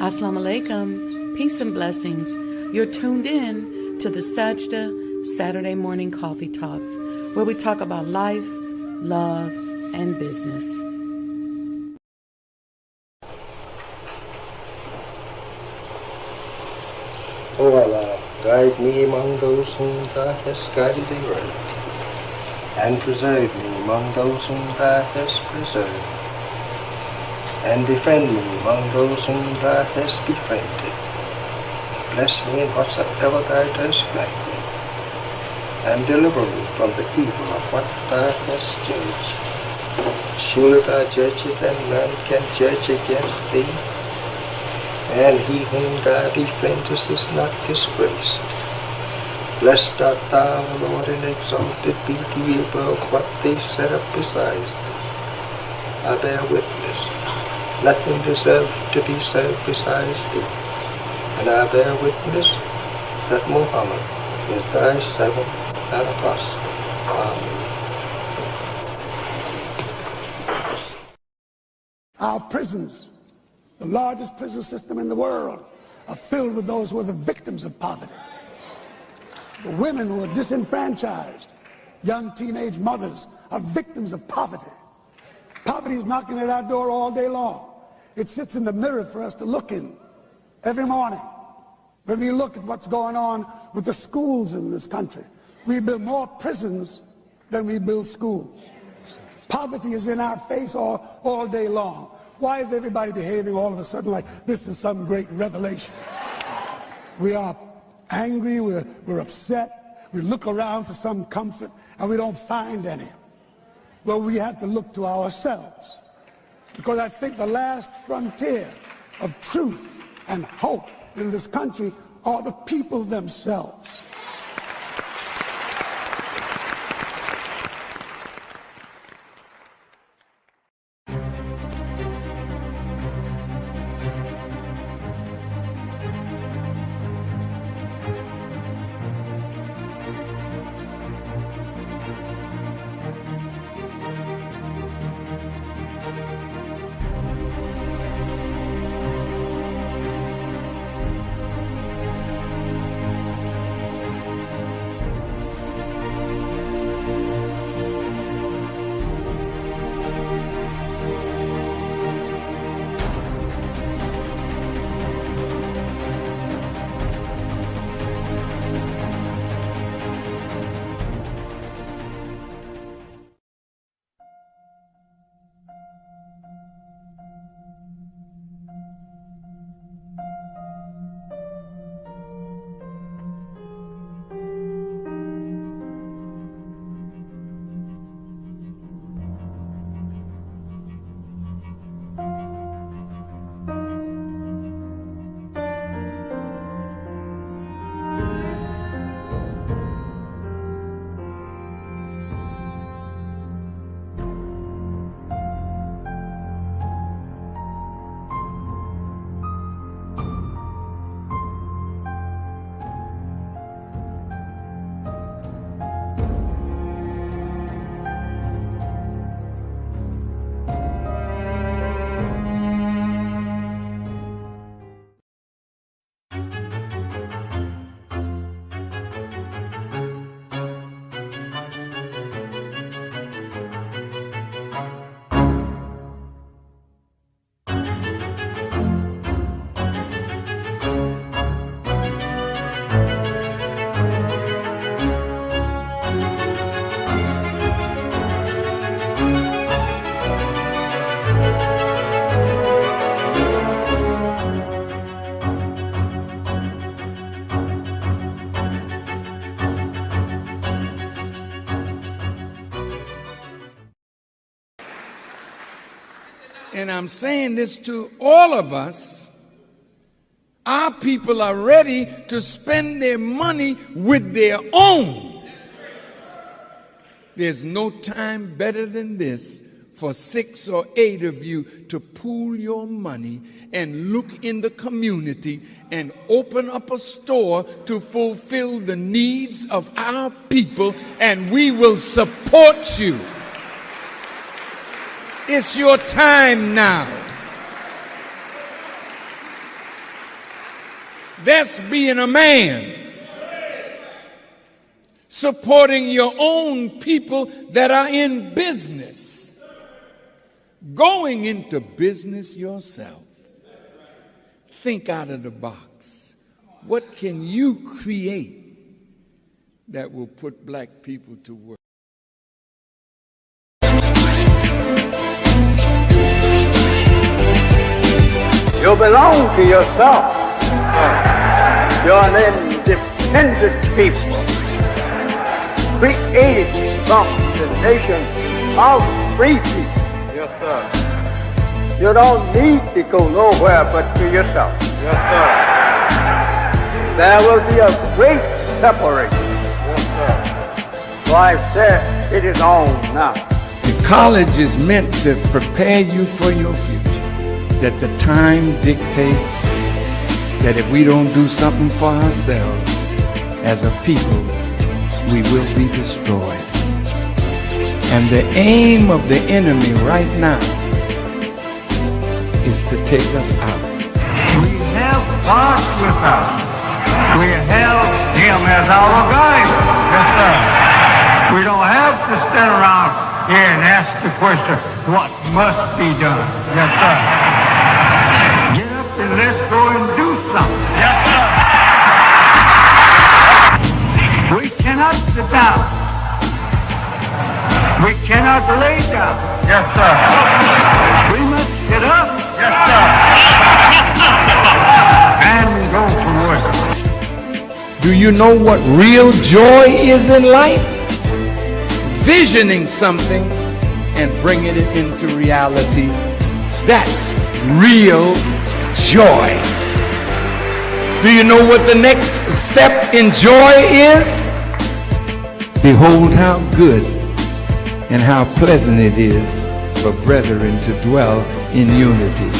Assalamu alaikum, peace and blessings. You're tuned in to the Sajda Saturday Morning Coffee Talks, where we talk about life, love, and business. O Allah, guide me among those whom Thou hast guided aright, and preserve me among those whom Thou hast preserved, and befriend me among those whom Thou hast befriended. Bless me in whatsoever Thou dost grant me, and deliver me from the evil of what Thou hast judged. Surely Thou judgest, and none can judge against Thee, and he whom Thou befriendest is not disgraced. Blessed art Thou, O Lord, and exalted be Thee above what they set up besides Thee. I bear witness, nothing deserves to be served besides Thee, and I bear witness that Muhammad is Thy servant and apostle. Amen. Our prisons, the largest prison system in the world, are filled with those who are the victims of poverty. The women who are disenfranchised, young teenage mothers, are victims of poverty. Poverty is knocking at our door all day long. It sits in the mirror for us to look in every morning. When we look at what's going on with the schools in this country, we build more prisons than we build schools. Poverty is in our face all day long. Why is everybody behaving all of a sudden like this is some great revelation? We are angry, we're upset, we look around for some comfort, and we don't find any. Well, we have to look to ourselves, because I think the last frontier of truth and hope in this country are the people themselves. And I'm saying this to all of us. Our people are ready to spend their money with their own. There's no time better than this for 6 or 8 of you to pool your money and look in the community and open up a store to fulfill the needs of our people, and we will support you. It's your time now. That's being a man. Supporting your own people that are in business. Going into business yourself. Think out of the box. What can you create that will put black people to work? You belong to yourself. You're an independent people, created from the nation of free people. Yes, sir. You don't need to go nowhere but to yourself. Yes, sir. There will be a great separation. Yes, sir. So I said, it is on now. The college is meant to prepare you for your future. That the time dictates that if we don't do something for ourselves as a people, we will be destroyed. And the aim of the enemy right now is to take us out. We have God with us. We have Him as our guide. Yes, sir. We don't have to stand around here and ask the question, what must be done? Yes, sir. Get up and let's go and do something. Yes, sir. We cannot sit down. We cannot lay down. Yes, sir. We must get up. Yes, sir. And go to work. Do you know what real joy is in life? Visioning something and bringing it into reality. That's real joy. Do you know what the next step in joy is? Behold how good and how pleasant it is for brethren to dwell in unity.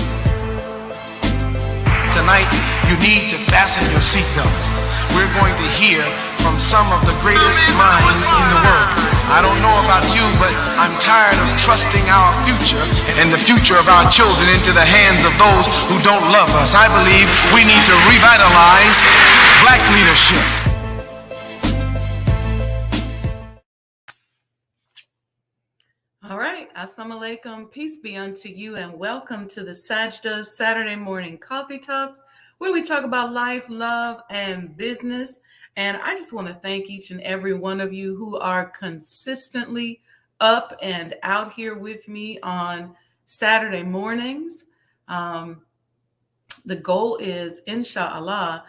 Tonight, you need to fasten your seatbelts. We're going to hear from some of the greatest minds in the world. I don't know about you, but I'm tired of trusting our future and the future of our children into the hands of those who don't love us. I believe we need to revitalize black leadership. All right, assalamu alaikum, peace be unto you, and welcome to the Sajda Saturday Morning Coffee Talks, where we talk about life, love, and business. And I just want to thank each and every one of you who are consistently up and out here with me on Saturday mornings. The goal is, inshallah,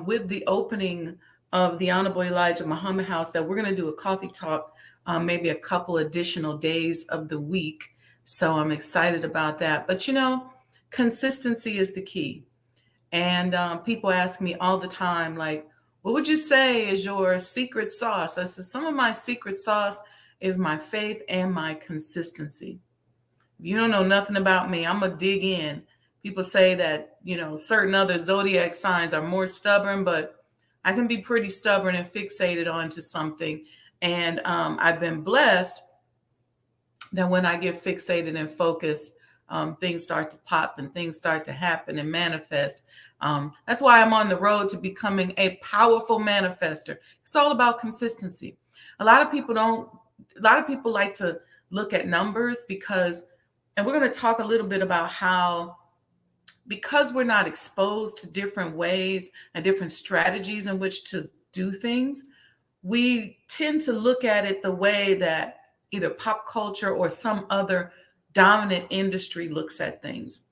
with the opening of the Honorable Elijah Muhammad House, that we're going to do a coffee talk maybe a couple additional days of the week. So I'm excited about that. But, you know, consistency is the key. And people ask me all the time, like, what would you say is your secret sauce? I said, some of my secret sauce is my faith and my consistency. If you don't know nothing about me, I'm going to dig in. People say that, you know, certain other zodiac signs are more stubborn, but I can be pretty stubborn and fixated onto something. And I've been blessed that when I get fixated and focused, things start to pop and things start to happen and manifest. That's why I'm on the road to becoming a powerful manifester. It's all about consistency. A lot of people like to look at numbers because, and we're going to talk a little bit about how, because we're not exposed to different ways and different strategies in which to do things, we tend to look at it the way that either pop culture or some other dominant industry looks at things.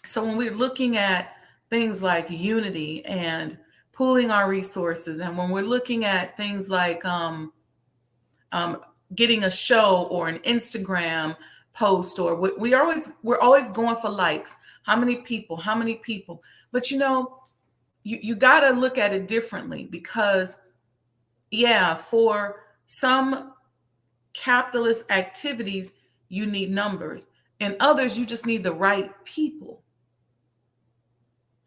So when we're looking at things like unity and pooling our resources, and when we're looking at things like getting a show or an Instagram post, or we're always going for likes. How many people? But you know, you got to look at it differently, because yeah, for some capitalist activities, you need numbers, and others, you just need the right people.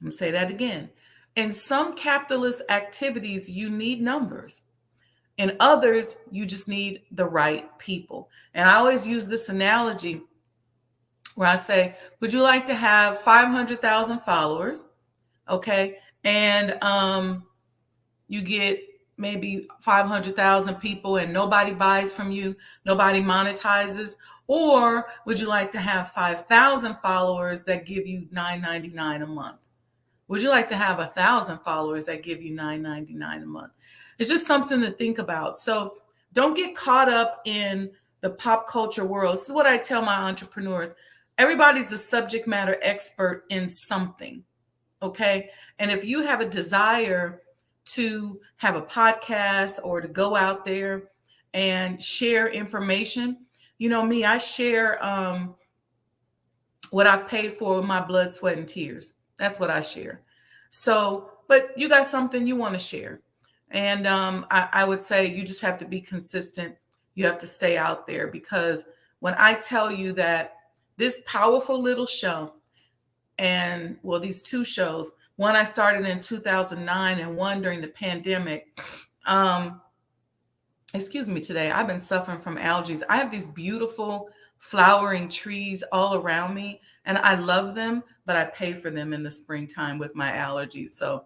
I'm gonna say that again. In some capitalist activities, you need numbers. In others, you just need the right people. And I always use this analogy where I say, would you like to have 500,000 followers, Okay. And you get maybe 500,000 people and nobody buys from you, nobody monetizes? Or would you like to have 5,000 followers that give you $9.99 a month? Would you like to have 1,000 followers that give you $9.99 a month? It's just something to think about. So don't get caught up in the pop culture world. This is what I tell my entrepreneurs. Everybody's a subject matter expert in something. Okay. And if you have a desire to have a podcast or to go out there and share information, you know me, I share what I've paid for with my blood, sweat, and tears. That's what I share. So, but you got something you want to share. And I would say you just have to be consistent. You have to stay out there, because when I tell you that this powerful little show, and well, these two shows, one I started in 2009 and one during the pandemic. Excuse me today. I've been suffering from allergies. I have these beautiful flowering trees all around me and I love them, but I pay for them in the springtime with my allergies. So,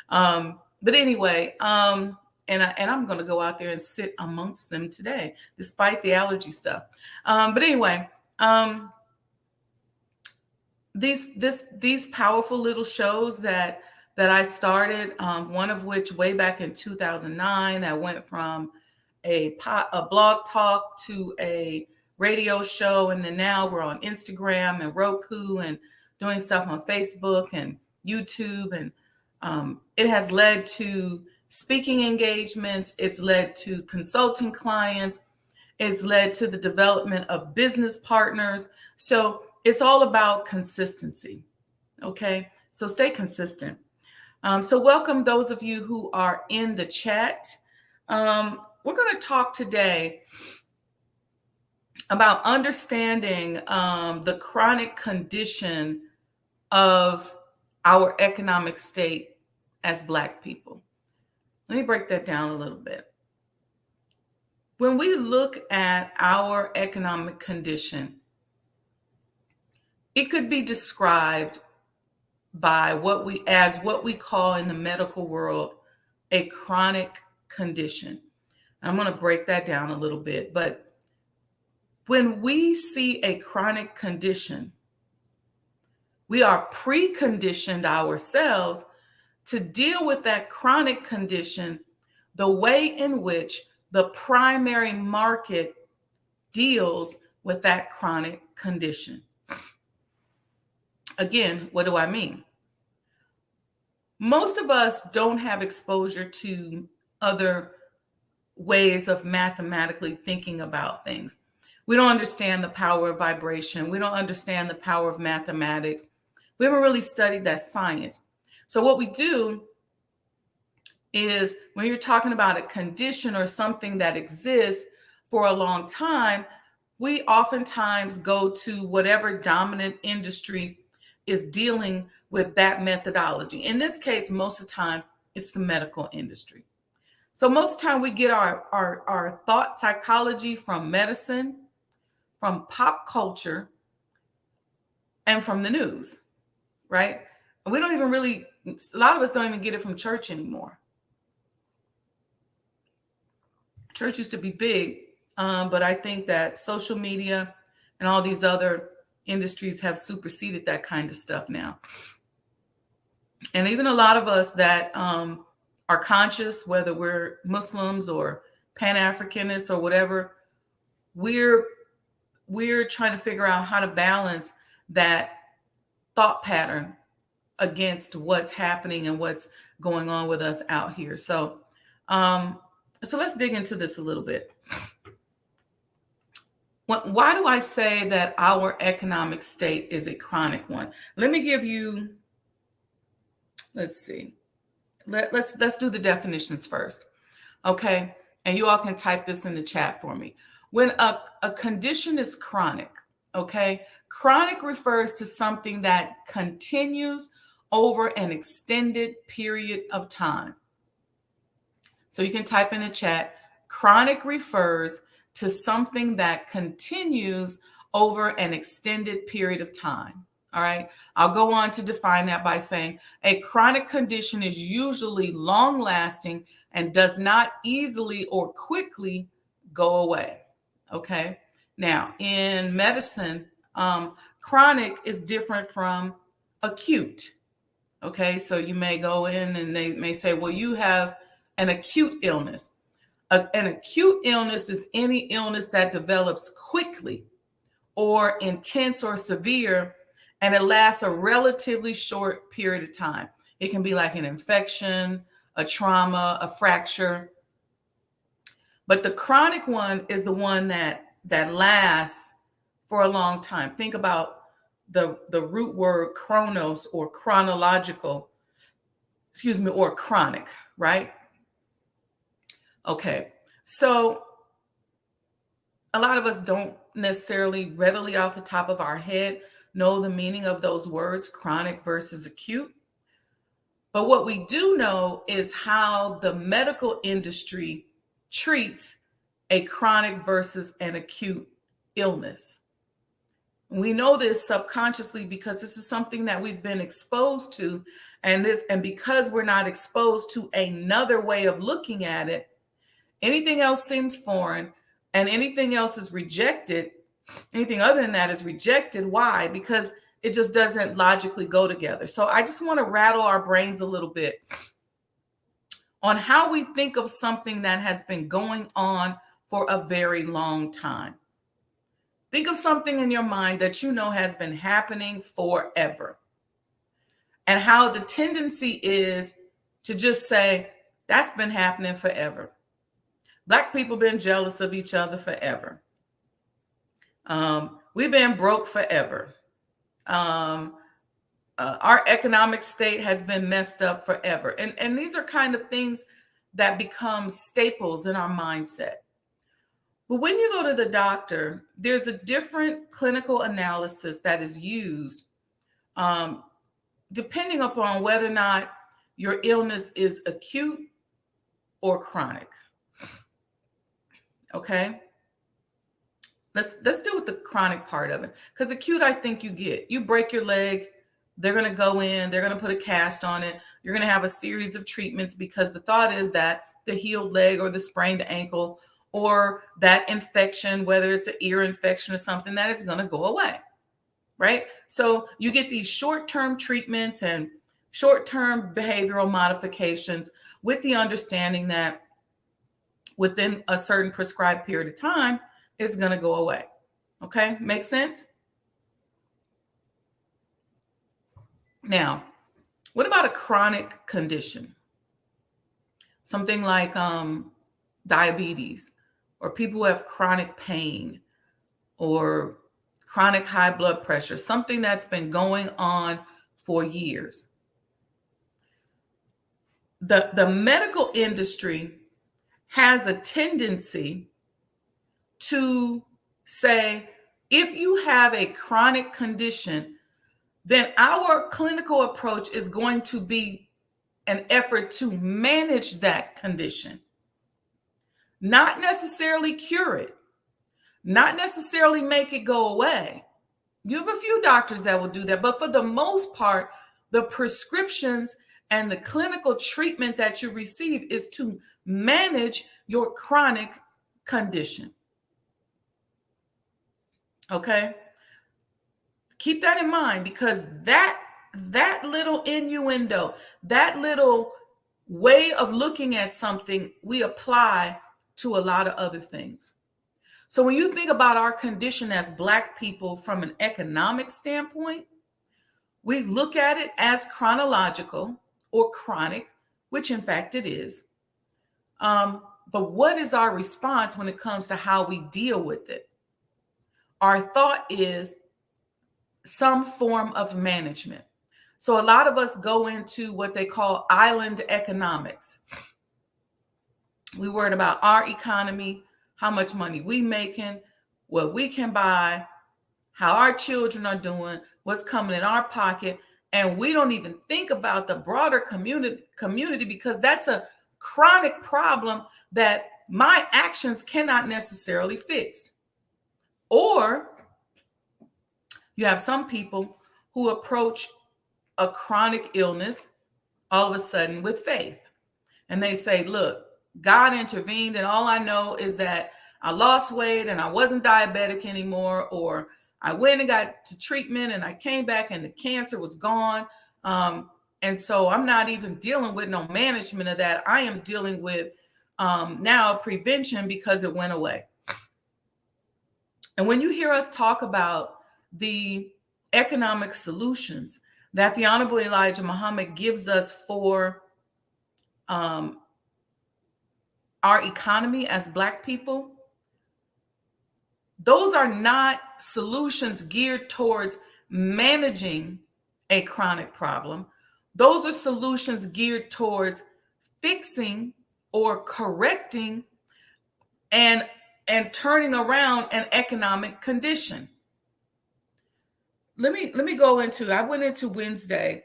but anyway, and I'm going to go out there and sit amongst them today, despite the allergy stuff. But anyway, these powerful little shows that I started, one of which way back in 2009, that went from a blog talk to a radio show, and then now we're on Instagram and Roku and doing stuff on Facebook and YouTube, and it has led to speaking engagements. It's led to consulting clients. It's led to the development of business partners. So it's all about consistency. Okay, so stay consistent. So welcome those of you who are in the chat. We're going to talk today about understanding the chronic condition of our economic state as Black people. Let me break that down a little bit. When we look at our economic condition, it could be described by what we call in the medical world a chronic condition. I'm going to break that down a little bit, but when we see a chronic condition, we are preconditioned ourselves to deal with that chronic condition the way in which the primary market deals with that chronic condition. Again, what do I mean? Most of us don't have exposure to other ways of mathematically thinking about things. We don't understand the power of vibration. We don't understand the power of mathematics. We haven't really studied that science. So what we do is when you're talking about a condition or something that exists for a long time, we oftentimes go to whatever dominant industry is dealing with that methodology. In this case, most of the time, it's the medical industry. So most of the time we get our thought psychology from medicine, from pop culture, and from the news, right? And we don't even really, a lot of us don't even get it from church anymore. Church used to be big, but I think that social media and all these other industries have superseded that kind of stuff now. And even a lot of us that are conscious, whether we're Muslims or Pan-Africanists or whatever, we're trying to figure out how to balance that thought pattern against what's happening and what's going on with us out here. So, so let's dig into this a little bit. Why do I say that our economic state is a chronic one? Let me give you, let's see. Let's do the definitions first. Okay. And you all can type this in the chat for me. When a condition is chronic, okay, chronic refers to something that continues over an extended period of time. So you can type in the chat, chronic refers to something that continues over an extended period of time. All right. I'll go on to define that by saying a chronic condition is usually long lasting and does not easily or quickly go away. Okay. Now, in medicine, chronic is different from acute. Okay. So you may go in and they may say, well, you have an acute illness. An acute illness is any illness that develops quickly or intense or severe, and it lasts a relatively short period of time. It can be like an infection, a trauma, a fracture. But the chronic one is the one that lasts for a long time. Think about the root word chronos, or chronological, or chronic, right? Okay, so a lot of us don't necessarily readily off the top of our head know the meaning of those words, chronic versus acute. But what we do know is how the medical industry treats a chronic versus an acute illness. We know this subconsciously because this is something that we've been exposed to, and because we're not exposed to another way of looking at it, anything else seems foreign, and anything else is rejected. Anything other than that is rejected. Why? Because it just doesn't logically go together. So I just want to rattle our brains a little bit on how we think of something that has been going on for a very long time. Think of something in your mind that you know has been happening forever, and how the tendency is to just say, that's been happening forever. Black people been jealous of each other forever. We've been broke forever. Our economic state has been messed up forever. And these are kind of things that become staples in our mindset. But when you go to the doctor, there's a different clinical analysis that is used depending upon whether or not your illness is acute or chronic. Okay? Let's deal with the chronic part of it. Because acute, I think you break your leg, they're going to go in, they're going to put a cast on it. You're going to have a series of treatments because the thought is that the healed leg or the sprained ankle or that infection, whether it's an ear infection or something, that is going to go away, right? So you get these short-term treatments and short-term behavioral modifications with the understanding that within a certain prescribed period of time, it's going to go away. Okay, makes sense? Now, what about a chronic condition? Something like diabetes, or people who have chronic pain, or chronic high blood pressure, something that's been going on for years. The medical industry has a tendency to say, if you have a chronic condition, then our clinical approach is going to be an effort to manage that condition, not necessarily cure it, not necessarily make it go away. You have a few doctors that will do that, but for the most part, the prescriptions and the clinical treatment that you receive is to manage your chronic condition. Okay? Keep that in mind, because that little innuendo, that little way of looking at something, we apply to a lot of other things. So when you think about our condition as Black people from an economic standpoint, we look at it as chronological or chronic, which in fact it is. But what is our response when it comes to how we deal with it? Our thought is some form of management. So a lot of us go into what they call island economics. We worried about our economy, how much money we making, what we can buy, how our children are doing, what's coming in our pocket. And we don't even think about the broader community because that's a chronic problem that my actions cannot necessarily fix. Or you have some people who approach a chronic illness all of a sudden with faith. And they say, look, God intervened, and all I know is that I lost weight and I wasn't diabetic anymore, or I went and got to treatment and I came back and the cancer was gone. And so I'm not even dealing with no management of that. I am dealing with now prevention because it went away. And when you hear us talk about the economic solutions that the Honorable Elijah Muhammad gives us for our economy as Black people, those are not solutions geared towards managing a chronic problem. Those are solutions geared towards fixing or correcting and turning around an economic condition. Let me go into, I went into Wednesday,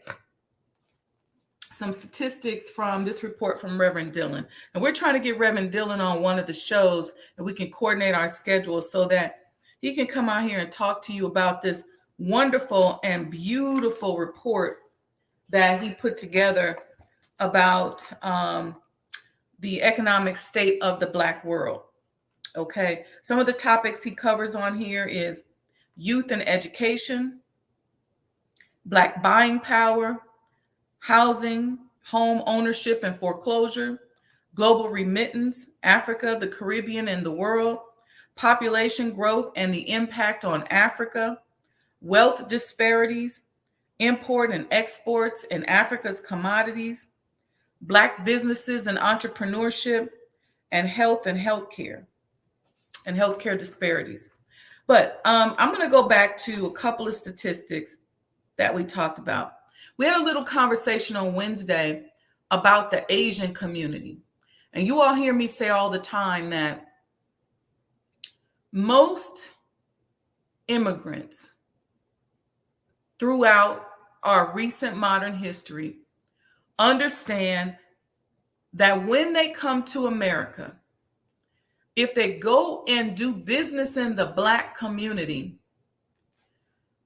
some statistics from this report from Reverend Dillon. And we're trying to get Reverend Dillon on one of the shows, and we can coordinate our schedule so that he can come out here and talk to you about this wonderful and beautiful report that he put together about the economic state of the Black world. Okay, some of the topics he covers on here is youth and education, Black buying power, housing, home ownership and foreclosure, global remittance, Africa, the Caribbean, and the world, population growth and the impact on Africa, wealth disparities, import and exports in Africa's commodities, Black businesses and entrepreneurship, and health and healthcare disparities. But I'm going to go back to a couple of statistics that we talked about. We had a little conversation on Wednesday about the Asian community. And you all hear me say all the time that most immigrants throughout our recent modern history understand that when they come to America, if they go and do business in the Black community,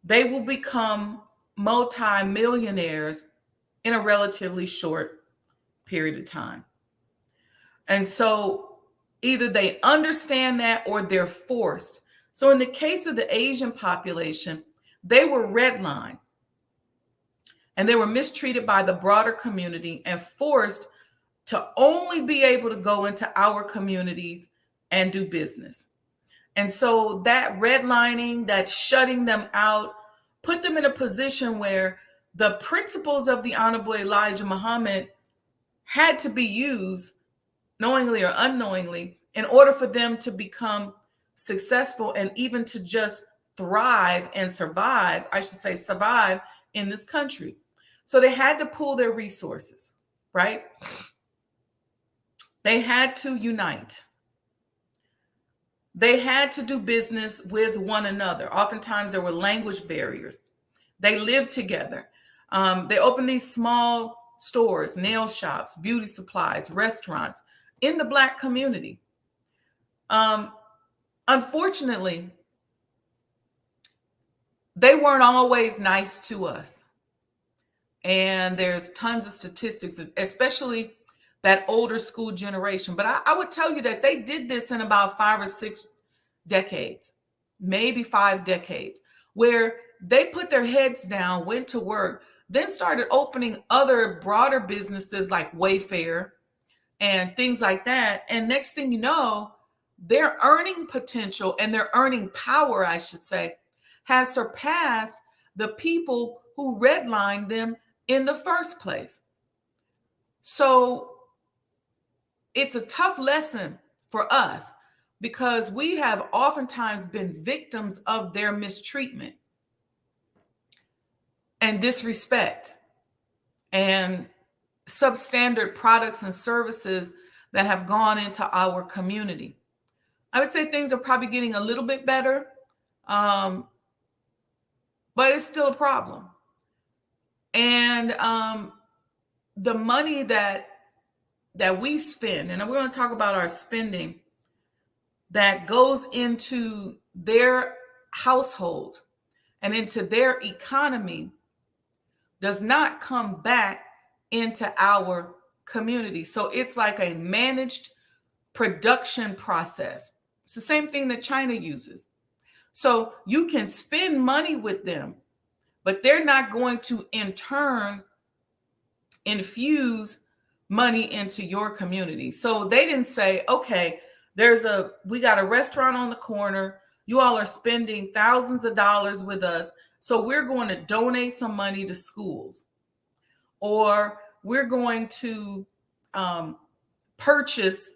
they will become multi-millionaires in a relatively short period of time. And so either they understand that or they're forced. So in the case of the Asian population, they were redlined and they were mistreated by the broader community and forced to only be able to go into our communities and do business. And so that redlining, that shutting them out, put them in a position where the principles of the Honorable Elijah Muhammad had to be used, knowingly or unknowingly, in order for them to become successful and even to just thrive and survive, I should say survive in this country. So they had to pool their resources, right? They had to unite. They had to do business with one another. Oftentimes there were language barriers. They lived together. They opened these small stores, nail shops, beauty supplies, restaurants in the Black community. Unfortunately, they weren't always nice to us. And there's tons of statistics, especially that older school generation. But I would tell you that they did this in about 5 or 6 decades, maybe 5 decades, where they put their heads down, went to work, then started opening other broader businesses like Wayfair and things like that. And next thing you know, their earning potential and their earning power, I should say, has surpassed the people who redlined them in the first place. So it's a tough lesson for us because we have oftentimes been victims of their mistreatment and disrespect and substandard products and services that have gone into our community. I would say things are probably getting a little bit better, but it's still a problem. And the money that we spend, and we're going to talk about our spending that goes into their households and into their economy does not come back into our community. So it's like a managed production process. It's the same thing that China uses. So you can spend money with them, but they're not going to in turn infuse money into your community. So they didn't say, okay, we got a restaurant on the corner. You all are spending thousands of dollars with us. So we're going to donate some money to schools, or we're going to purchase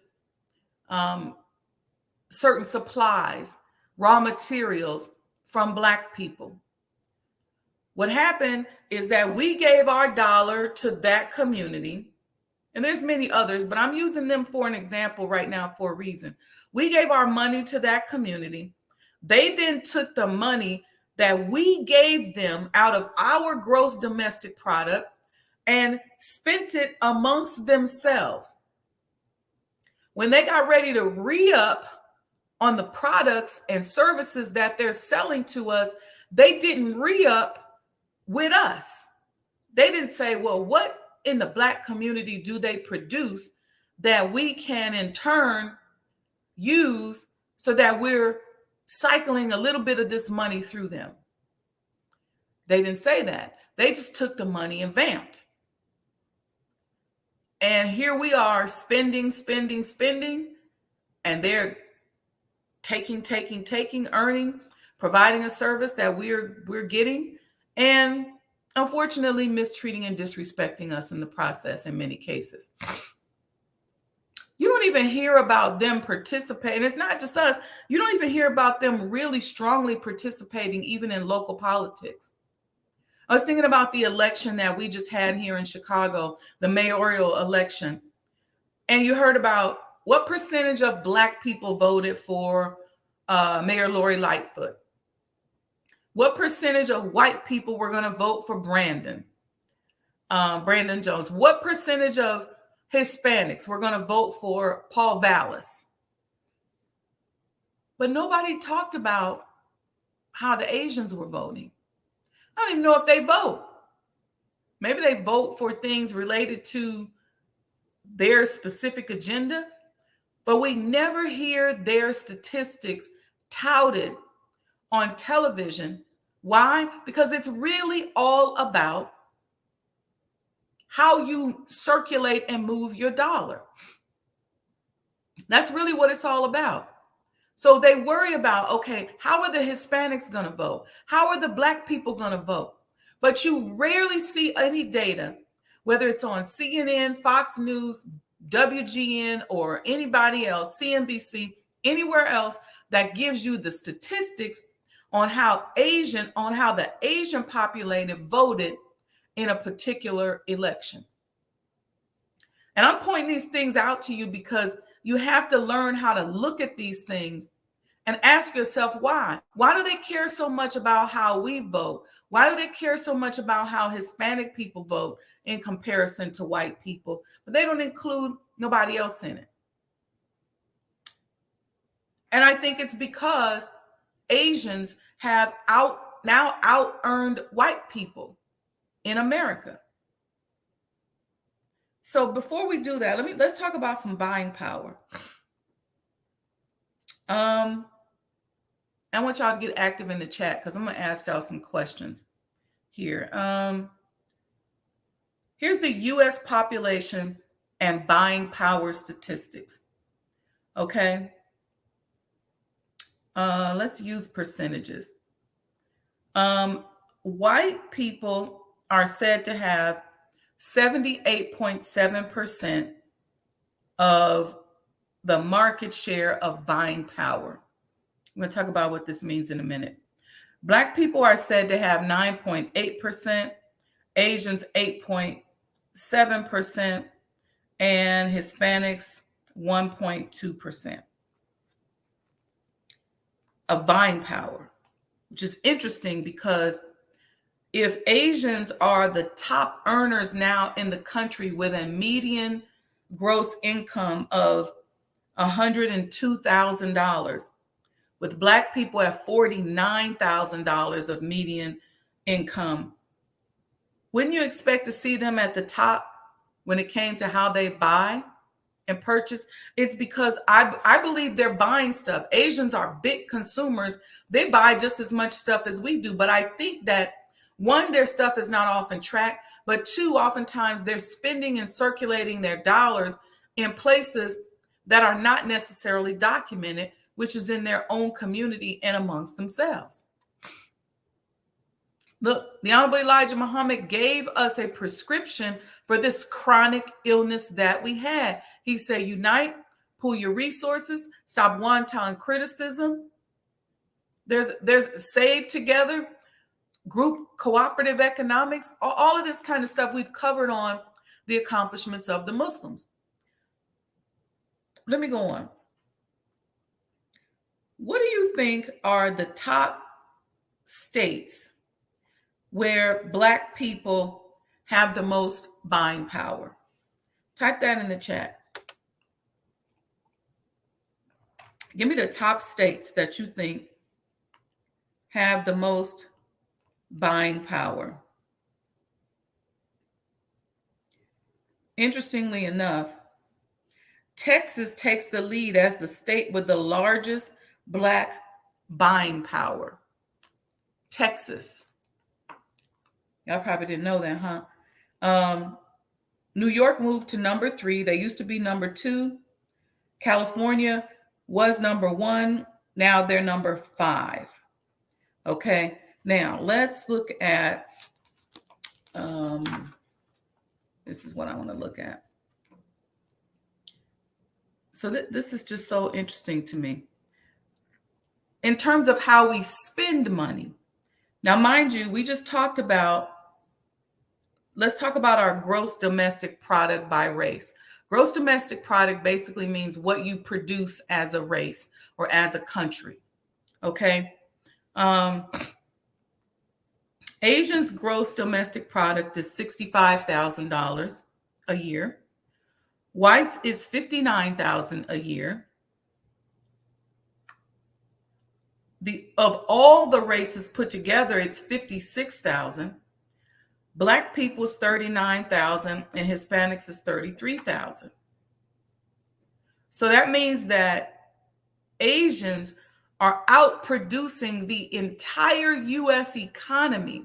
certain supplies, raw materials from Black people. What happened is that we gave our dollar to that community, and there's many others, but I'm using them for an example right now for a reason. We gave our money to that community. They then took the money that we gave them out of our gross domestic product and spent it amongst themselves. When they got ready to re-up on the products and services that they're selling to us, they didn't re-up with us. They didn't say, well, what in the Black community do they produce that we can in turn use so that we're cycling a little bit of this money through them? They didn't say that. They just took the money and vamped. And here we are spending, and they're taking, earning, providing a service that we're getting, and unfortunately mistreating and disrespecting us in the process in many cases. You don't even hear about them participating. It's not just us. You don't even hear about them really strongly participating even in local politics. I was thinking about the election that we just had here in Chicago, the mayoral election. And you heard about what percentage of Black people voted for Mayor Lori Lightfoot. What percentage of white people were going to vote for Brandon Jones? What percentage of Hispanics were going to vote for Paul Vallis? But nobody talked about how the Asians were voting. I don't even know if they vote. Maybe they vote for things related to their specific agenda, but we never hear their statistics touted on television. Why? Because it's really all about how you circulate and move your dollar. That's really what it's all about. So they worry about, okay, how are the Hispanics going to vote? How are the Black people going to vote? But you rarely see any data, whether it's on CNN, Fox News, WGN, or anybody else, CNBC, anywhere else, that gives you the statistics on how the Asian populated voted in a particular election. And I'm pointing these things out to you because you have to learn how to look at these things and ask yourself why. Why do they care so much about how we vote? Why do they care so much about how Hispanic people vote in comparison to white people? But they don't include nobody else in it. And I think it's because Asians have out-earned white people in America. So before we do that, let's talk about some buying power. I want y'all to get active in the chat because I'm going to ask y'all some questions here. Here's the U.S. population and buying power statistics. Okay. Let's use percentages. White people are said to have 78.7% of the market share of buying power. I'm going to talk about what this means in a minute. Black people are said to have 9.8%, Asians 8.7%, and Hispanics 1.2% of buying power, which is interesting because if Asians are the top earners now in the country with a median gross income of $102,000, with Black people at $49,000 of median income. Wouldn't you expect to see them at the top when it came to how they buy and purchase? It's because I believe they're buying stuff. Asians are big consumers. They buy just as much stuff as we do. But I think that, one, their stuff is not often tracked, but two, oftentimes they're spending and circulating their dollars in places that are not necessarily documented, which is in their own community and amongst themselves. Look, the Honorable Elijah Muhammad gave us a prescription for this chronic illness that we had. He said, unite, pool your resources, stop wanton criticism. There's save together, group cooperative economics, all of this kind of stuff we've covered on the accomplishments of the Muslims. Let me go on. What do you think are the top states where Black people have the most buying power? Type that in the chat. Give me the top states that you think have the most buying power. Interestingly enough, Texas takes the lead as the state with the largest Black buying power. Texas. Y'all probably didn't know that, huh? New York moved to number 3. They used to be number 2. California was number 1. Now they're number 5. Okay. Now let's look at, this is what I want to look at. So this is just so interesting to me. In terms of how we spend money. Now, mind you, we just talked about, let's talk about our gross domestic product by race. Gross domestic product basically means what you produce as a race or as a country. Okay. Asians' gross domestic product is $65,000 a year. Whites is $59,000 a year. Of all the races put together, it's $56,000. Black people is $39,000 and Hispanics is $33,000. So that means that Asians are outproducing the entire U.S. economy.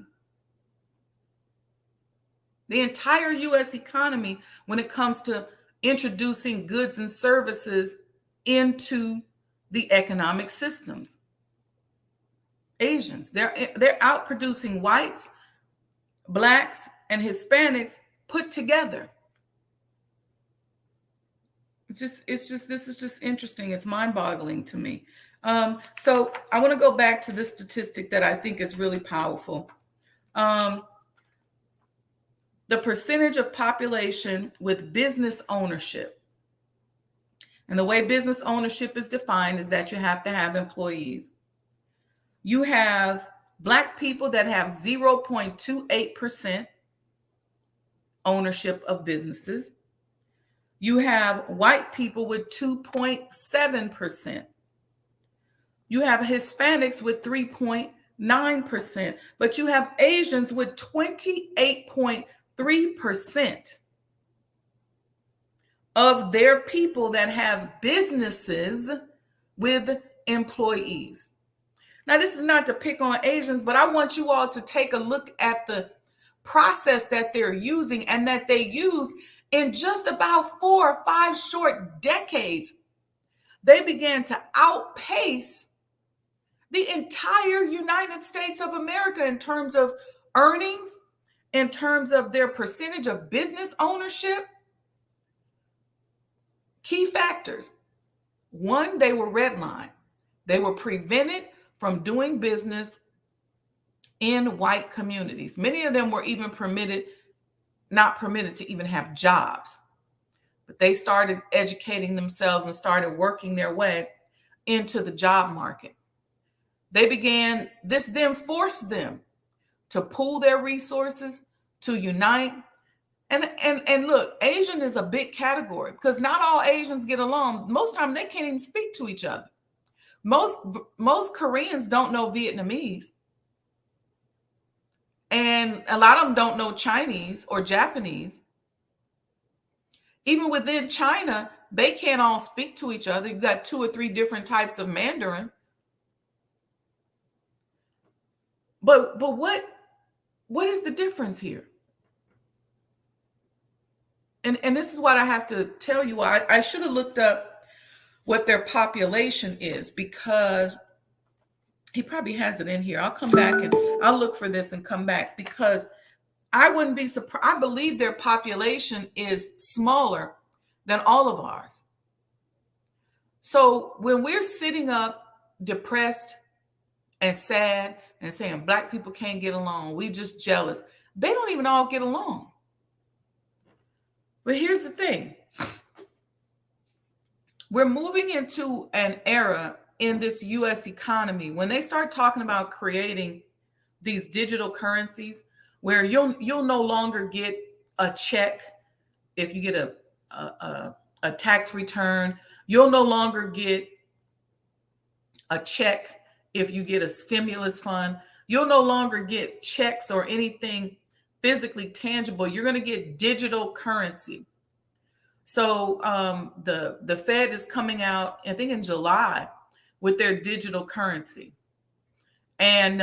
The entire U.S. economy when it comes to introducing goods and services into the economic systems. Asians, they're outproducing whites, Blacks, and Hispanics put together. This is just interesting. It's mind-boggling to me. So I want to go back to this statistic that I think is really powerful. The percentage of population with business ownership. And the way business ownership is defined is that you have to have employees. You have Black people that have 0.28% ownership of businesses. You have white people with 2.7%. You have Hispanics with 3.9%, but you have Asians with 28.3% of their people that have businesses with employees. Now, this is not to pick on Asians, but I want you all to take a look at the process that they're using and that they use in just about 4 or 5 short decades. They began to outpace the entire United States of America in terms of earnings, in terms of their percentage of business ownership. Key factors. 1, they were redlined. They were prevented from doing business in white communities. Many of them were even not permitted to even have jobs. But they started educating themselves and started working their way into the job market. This then forced them to pool their resources, to unite. And look, Asian is a big category because not all Asians get along. Most of the time they can't even speak to each other. most Koreans don't know Vietnamese, and a lot of them don't know Chinese or Japanese. Even within China, they can't all speak to each other. You've got 2 or 3 different types of Mandarin. But what is the difference here? And this is what I have to tell you. I should have looked up what their population is, because he probably has it in here. I'll come back and I'll look for this and come back, because I wouldn't be surprised. I believe their population is smaller than all of ours. So when we're sitting up depressed and sad and saying Black people can't get along, we just jealous, they don't even all get along. But here's the thing. We're moving into an era in this US economy when they start talking about creating these digital currencies where you'll no longer get a check if you get a tax return. You'll no longer get a check if you get a stimulus fund. You'll no longer get checks or anything physically tangible. You're going to get digital currency. So the Fed is coming out, I think in July, with their digital currency. And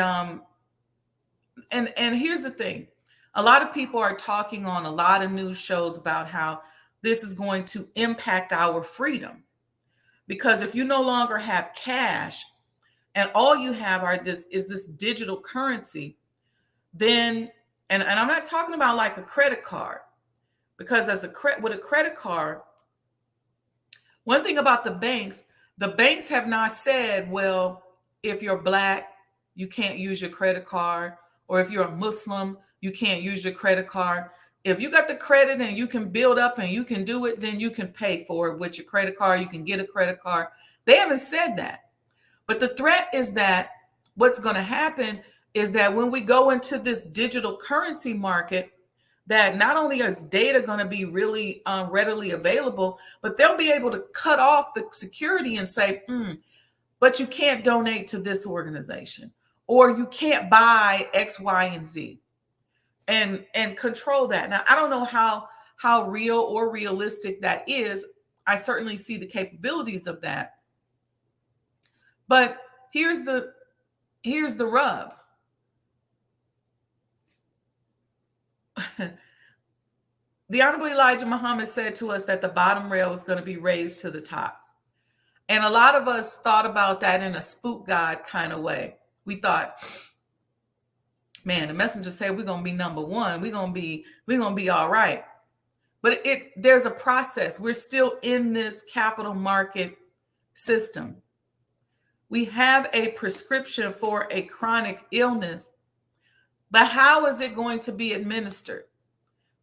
here's the thing. A lot of people are talking on a lot of news shows about how this is going to impact our freedom. Because if you no longer have cash and all you have is this digital currency, then, and I'm not talking about like a credit card, because with a credit card, one thing about the banks have not said, well, if you're Black, you can't use your credit card, or if you're a Muslim, you can't use your credit card. If you got the credit and you can build up and you can do it, then you can pay for it with your credit card. You can get a credit card. They haven't said that. But the threat is that what's going to happen is that when we go into this digital currency market, that not only is data going to be really readily available, but they'll be able to cut off the security and say, but you can't donate to this organization, or you can't buy X, Y, and Z, and control that. Now, I don't know how real or realistic that is. I certainly see the capabilities of that. But here's the rub. The Honorable Elijah Muhammad said to us that the bottom rail was going to be raised to the top. And a lot of us thought about that in a spook God kind of way. We thought, man, the messenger said we're going to be number one. We're going to be all right. But there's a process. We're still in this capital market system. We have a prescription for a chronic illness, but how is it going to be administered?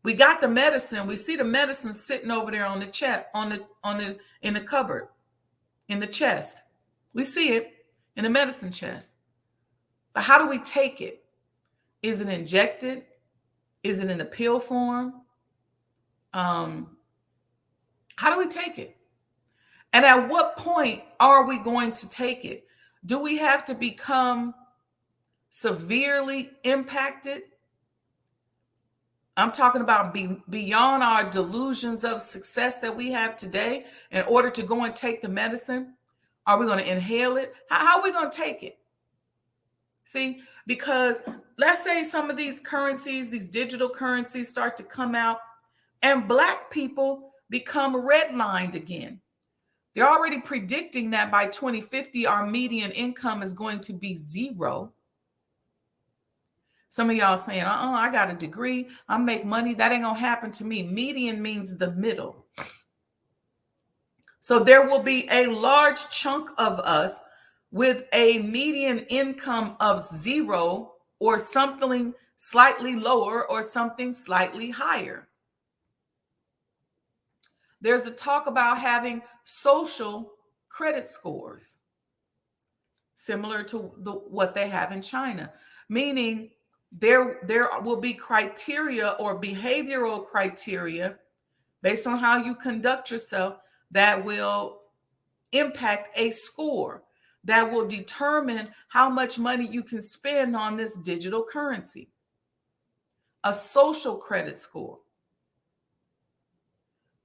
We got the medicine. We see the medicine sitting over there on the chest, in the cupboard, in the chest. We see it in the medicine chest. But how do we take it? Is it injected? Is it in a pill form? How do we take it? And at what point are we going to take it? Do we have to become severely impacted? I'm talking about beyond our delusions of success that we have today in order to go and take the medicine. Are we going to inhale it? How are we going to take it? See, because let's say some of these currencies, these digital currencies start to come out and Black people become redlined again. They're already predicting that by 2050, our median income is going to be 0. Some of y'all saying, I got a degree, I make money. That ain't gonna happen to me. Median means the middle. So there will be a large chunk of us with a median income of 0 or something slightly lower or something slightly higher. There's a talk about having social credit scores, similar to what they have in China, meaning there will be criteria or behavioral criteria based on how you conduct yourself that will impact a score. that will determine how much money you can spend on this digital currency. A social credit score.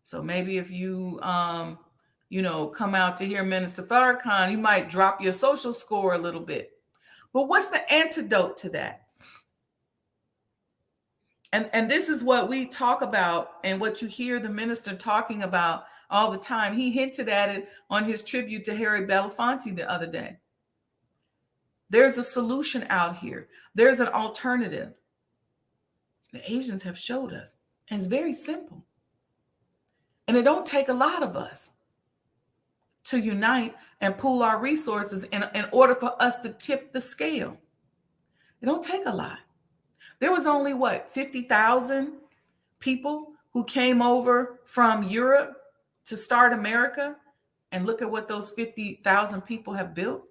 So maybe if you, come out to hear Minister Farrakhan, you might drop your social score a little bit. But what's the antidote to that? And this is what we talk about and what you hear the minister talking about all the time. He hinted at it on his tribute to Harry Belafonte the other day. There's a solution out here. There's an alternative. The Asians have showed us. And it's very simple. And it don't take a lot of us to unite and pool our resources in order for us to tip the scale. It don't take a lot. There was only 50,000 people who came over from Europe to start America. And look at what those 50,000 people have built.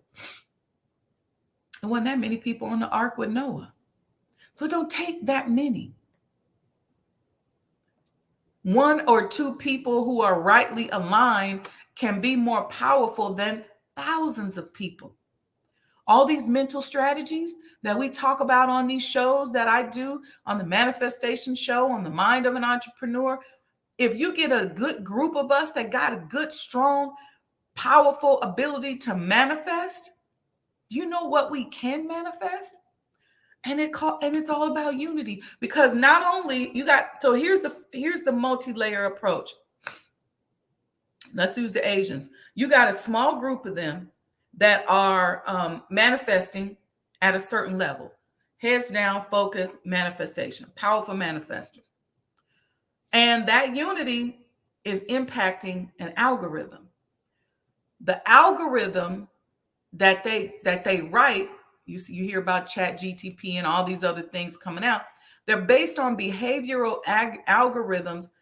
There wasn't that many people on the ark with Noah. So it don't take that many. One or two people who are rightly aligned can be more powerful than thousands of people. All these mental strategies that we talk about on these shows that I do, on the Manifestation Show, on the Mind of an Entrepreneur, if you get a good group of us that got a good, strong, powerful ability to manifest, do you know what we can manifest? And it's all about unity, because not only here's the multi-layer approach. Let's use the Asians. You got a small group of them that are manifesting at a certain level. Heads down, focus, manifestation, powerful manifestors. And that unity is impacting an algorithm. The algorithm that they write, you hear about ChatGPT and all these other things coming out. They're based on behavioral algorithms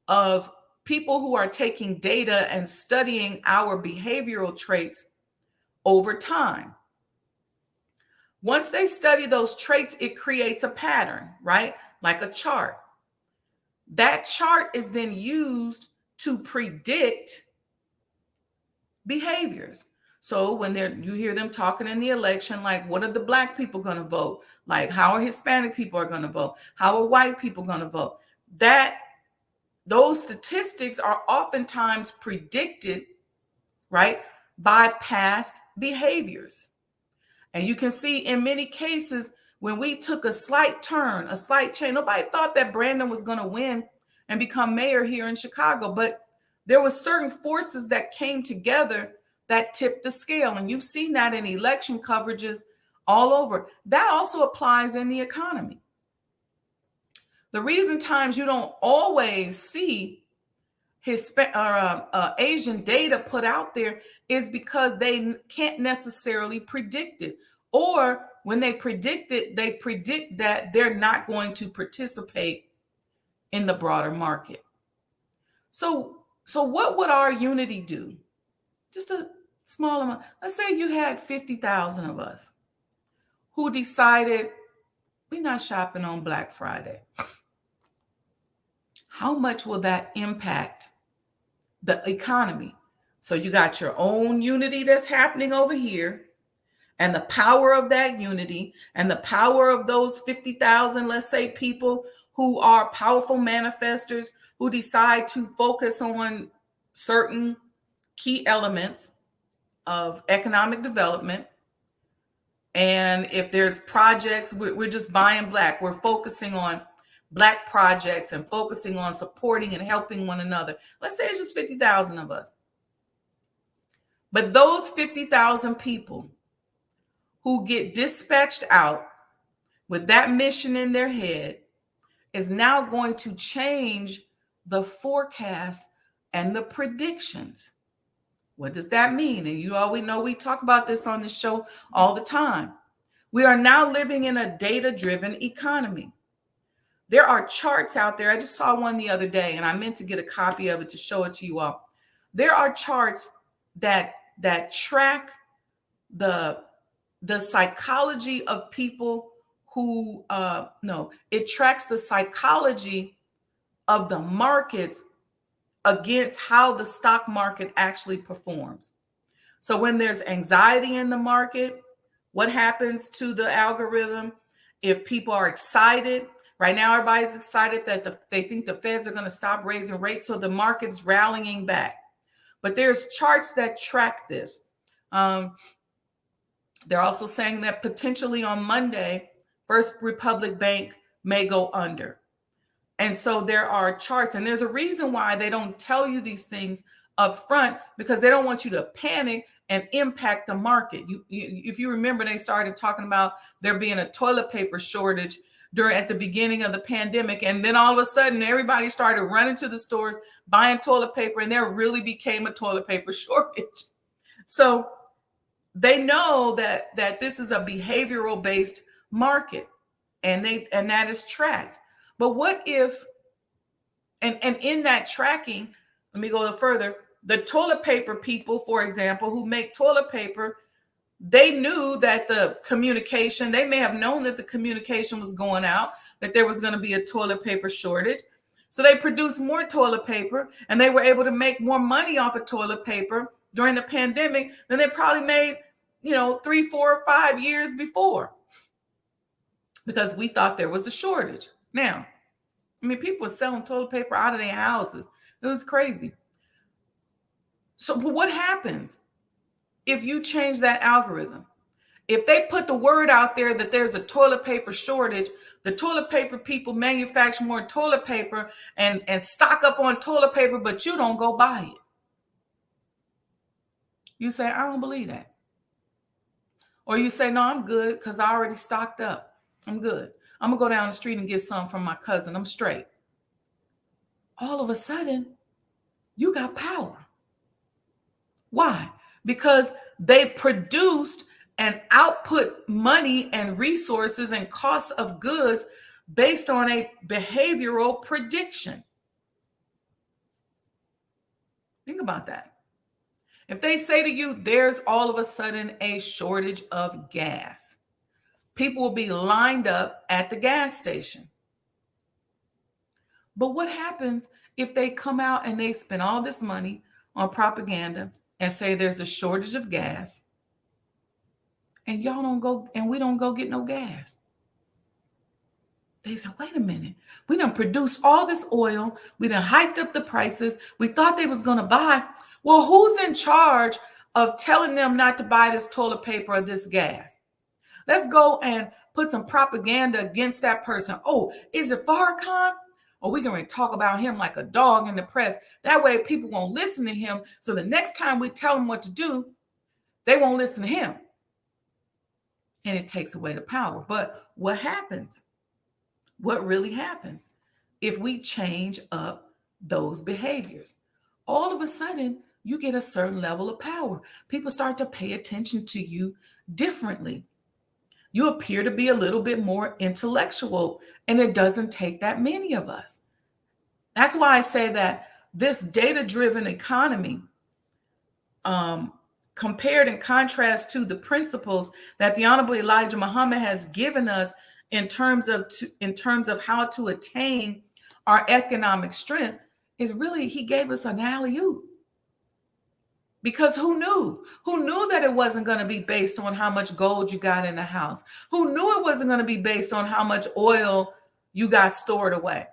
of people who are taking data and studying our behavioral traits over time. Once they study those traits, it creates a pattern, right? Like a chart. That chart is then used to predict behaviors. So when you hear them talking in the election, like, what are the Black people going to vote? Like, how are Hispanic people are going to vote? How are white people going to vote? Those statistics are oftentimes predicted, right, by past behaviors. And you can see in many cases when we took a slight turn, a slight change, nobody thought that Brandon was going to win and become mayor here in Chicago, but there were certain forces that came together that tipped the scale. And you've seen that in election coverages all over. That also applies in the economy. The reason times you don't always see Asian data put out there is because they can't necessarily predict it. Or when they predict it, they predict that they're not going to participate in the broader market. So what would our unity do? Just a small amount. Let's say you had 50,000 of us who decided we're not shopping on Black Friday. How much will that impact the economy? So you got your own unity that's happening over here, and the power of that unity and the power of those 50,000, let's say, people who are powerful manifestors who decide to focus on certain key elements of economic development. And if there's projects, we're just buying Black. We're focusing on Black projects and focusing on supporting and helping one another. Let's say it's just 50,000 of us. But those 50,000 people who get dispatched out with that mission in their head is now going to change the forecast and the predictions. What does that mean? And you always know we talk about this on the show all the time. We are now living in a data-driven economy. There are charts out there. I just saw one the other day, and I meant to get a copy of it to show it to you all. There are charts that track the psychology of people who it tracks the psychology of the markets against how the stock market actually performs. So when there's anxiety in the market, what happens to the algorithm? If people are excited, right now everybody's excited that they think the Feds are going to stop raising rates, so the market's rallying back. But there's charts that track this. They're also saying that potentially on Monday, First Republic Bank may go under. And so there are charts, and there's a reason why they don't tell you these things up front, because they don't want you to panic and impact the market. If you remember, they started talking about there being a toilet paper shortage at the beginning of the pandemic. And then all of a sudden, everybody started running to the stores, buying toilet paper, and there really became a toilet paper shortage. So they know that this is a behavioral based market, and that is tracked. But what if, and in that tracking, let me go a little further, the toilet paper people, for example, who make toilet paper, they knew that they may have known that the communication was going out, that there was going to be a toilet paper shortage. So they produced more toilet paper, and they were able to make more money off of toilet paper during the pandemic than they probably made, 3, 4, 5 years before, because we thought there was a shortage. Now, people were selling toilet paper out of their houses. It was crazy. So what happens if you change that algorithm? If they put the word out there that there's a toilet paper shortage, the toilet paper people manufacture more toilet paper and stock up on toilet paper, but you don't go buy it. You say, I don't believe that. Or you say, no, I'm good because I already stocked up. I'm good. I'm going to go down the street and get some from my cousin. I'm straight. All of a sudden, you got power. Why? Because they produced and output money and resources and costs of goods based on a behavioral prediction. Think about that. If they say to you, there's all of a sudden a shortage of gas, people will be lined up at the gas station. But what happens if they come out and they spend all this money on propaganda and say there's a shortage of gas, and y'all don't go, and we don't go get no gas? They say, wait a minute, we done produced all this oil, we done hiked up the prices, we thought they was gonna buy. Well, who's in charge of telling them not to buy this toilet paper or this gas? Let's go and put some propaganda against that person. Oh, is it Farrakhan? Or we're going to talk about him like a dog in the press. That way people won't listen to him. So the next time we tell them what to do, they won't listen to him. And it takes away the power. But what happens? What really happens if we change up those behaviors? All of a sudden, you get a certain level of power. People start to pay attention to you differently. You appear to be a little bit more intellectual, and it doesn't take that many of us. That's why I say that this data-driven economy, compared and contrast to the principles that the Honorable Elijah Muhammad has given us in terms of how to attain our economic strength, is really, he gave us an alley-oop. Because who knew? Who knew that it wasn't going to be based on how much gold you got in the house? Who knew it wasn't going to be based on how much oil you got stored away?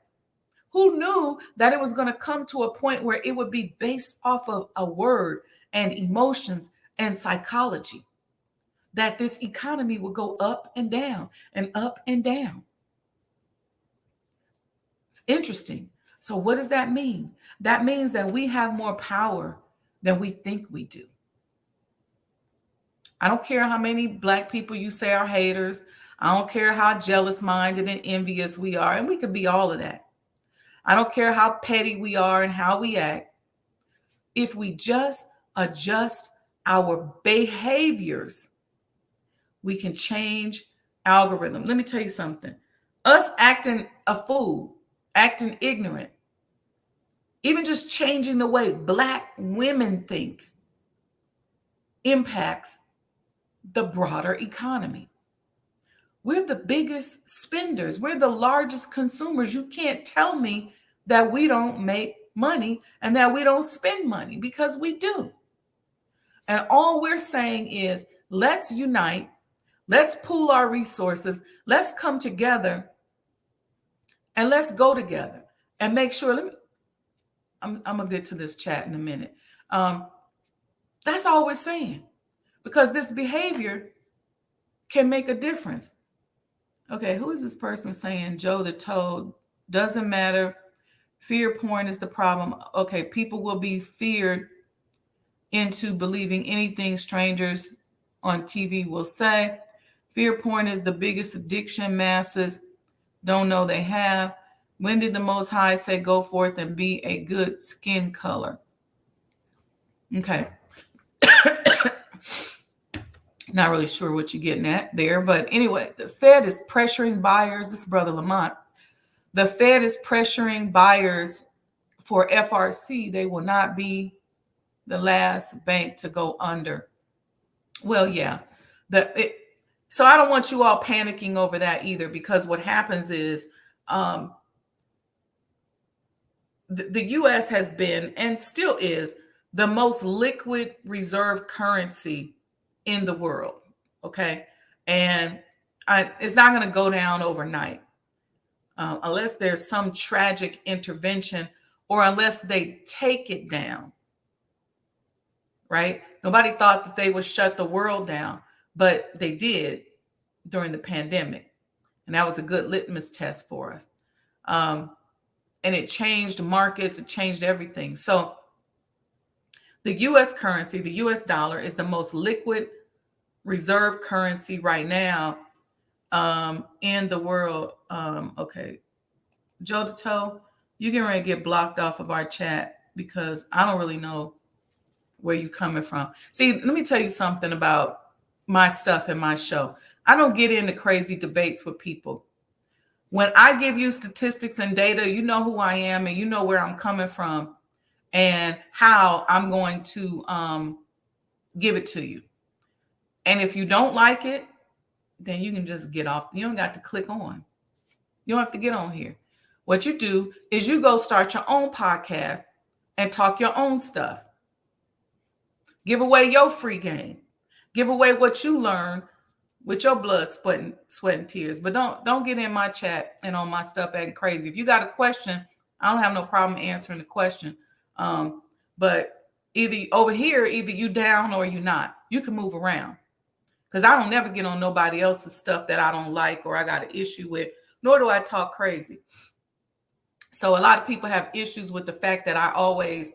Who knew that it was going to come to a point where it would be based off of a word and emotions and psychology? That this economy would go up and down and up and down. It's interesting. So what does that mean? That means that we have more power than we think we do. I don't care how many Black people you say are haters. I don't care how jealous-minded and envious we are, and we could be all of that. I don't care how petty we are and how we act. If we just adjust our behaviors, we can change algorithm. Let me tell you something. Us acting a fool, acting ignorant, even just changing the way Black women think impacts the broader economy. We're the biggest spenders. We're the largest consumers. You can't tell me that we don't make money and that we don't spend money, because we do. And all we're saying is, let's unite, let's pool our resources, let's come together, and let's go together and make sure. I'm gonna get to this chat in a minute. That's all we're saying, because this behavior can make a difference. Okay, who is this person saying? Joe the Toad, doesn't matter. Fear porn is the problem. Okay, people will be feared into believing anything strangers on TV will say. Fear porn is the biggest addiction masses don't know they have. When did the Most High say, go forth and be a good skin color? Okay. Not really sure what you're getting at there. But anyway, the Fed is pressuring buyers. This is Brother Lamont. The Fed is pressuring buyers for FRC. They will not be the last bank to go under. Well, yeah. So I don't want you all panicking over that either, because what happens is the U.S. has been and still is the most liquid reserve currency in the world. Okay. And it's not going to go down overnight unless there's some tragic intervention, or unless they take it down. Right. Nobody thought that they would shut the world down, but they did during the pandemic. And that was a good litmus test for us. And it changed markets. It changed everything. So the U.S. currency, the U.S. dollar, is the most liquid reserve currency right now in the world. Okay. Joe the Toe, you're getting ready to get blocked off of our chat because I don't really know where you're coming from. See, let me tell you something about my stuff and my show. I don't get into crazy debates with people. When I give you statistics and data, you know who I am and you know where I'm coming from and how I'm going to give it to you. And if you don't like it, then you can just get off. You don't got to click on. You don't have to get on here. What you do is you go start your own podcast and talk your own stuff. Give away your free game. Give away what you learn with your blood, sweat, and tears. But don't get in my chat and on my stuff acting crazy. If you got a question, I don't have no problem answering the question. But either over here, either you down or you not. You can move around. Because I don't never get on nobody else's stuff that I don't like or I got an issue with, nor do I talk crazy. So a lot of people have issues with the fact that I always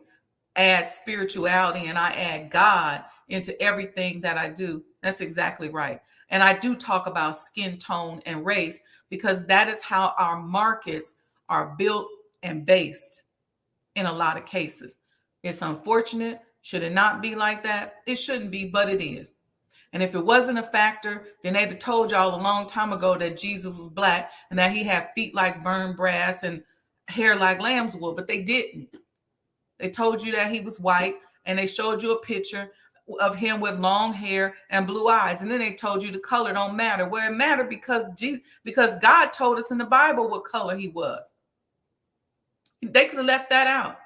add spirituality and I add God into everything that I do. That's exactly right. And I do talk about skin tone and race because that is how our markets are built and based in a lot of cases. It's unfortunate. Should it not be like that? It shouldn't be, but it is. And if it wasn't a factor, then they'd have told y'all a long time ago that Jesus was black and that he had feet like burned brass and hair like lamb's wool, but they didn't. They told you that he was white and they showed you a picture of him with long hair and blue eyes. And then they told you the color don't matter. Well, it mattered because God told us in the Bible what color he was. They could have left that out.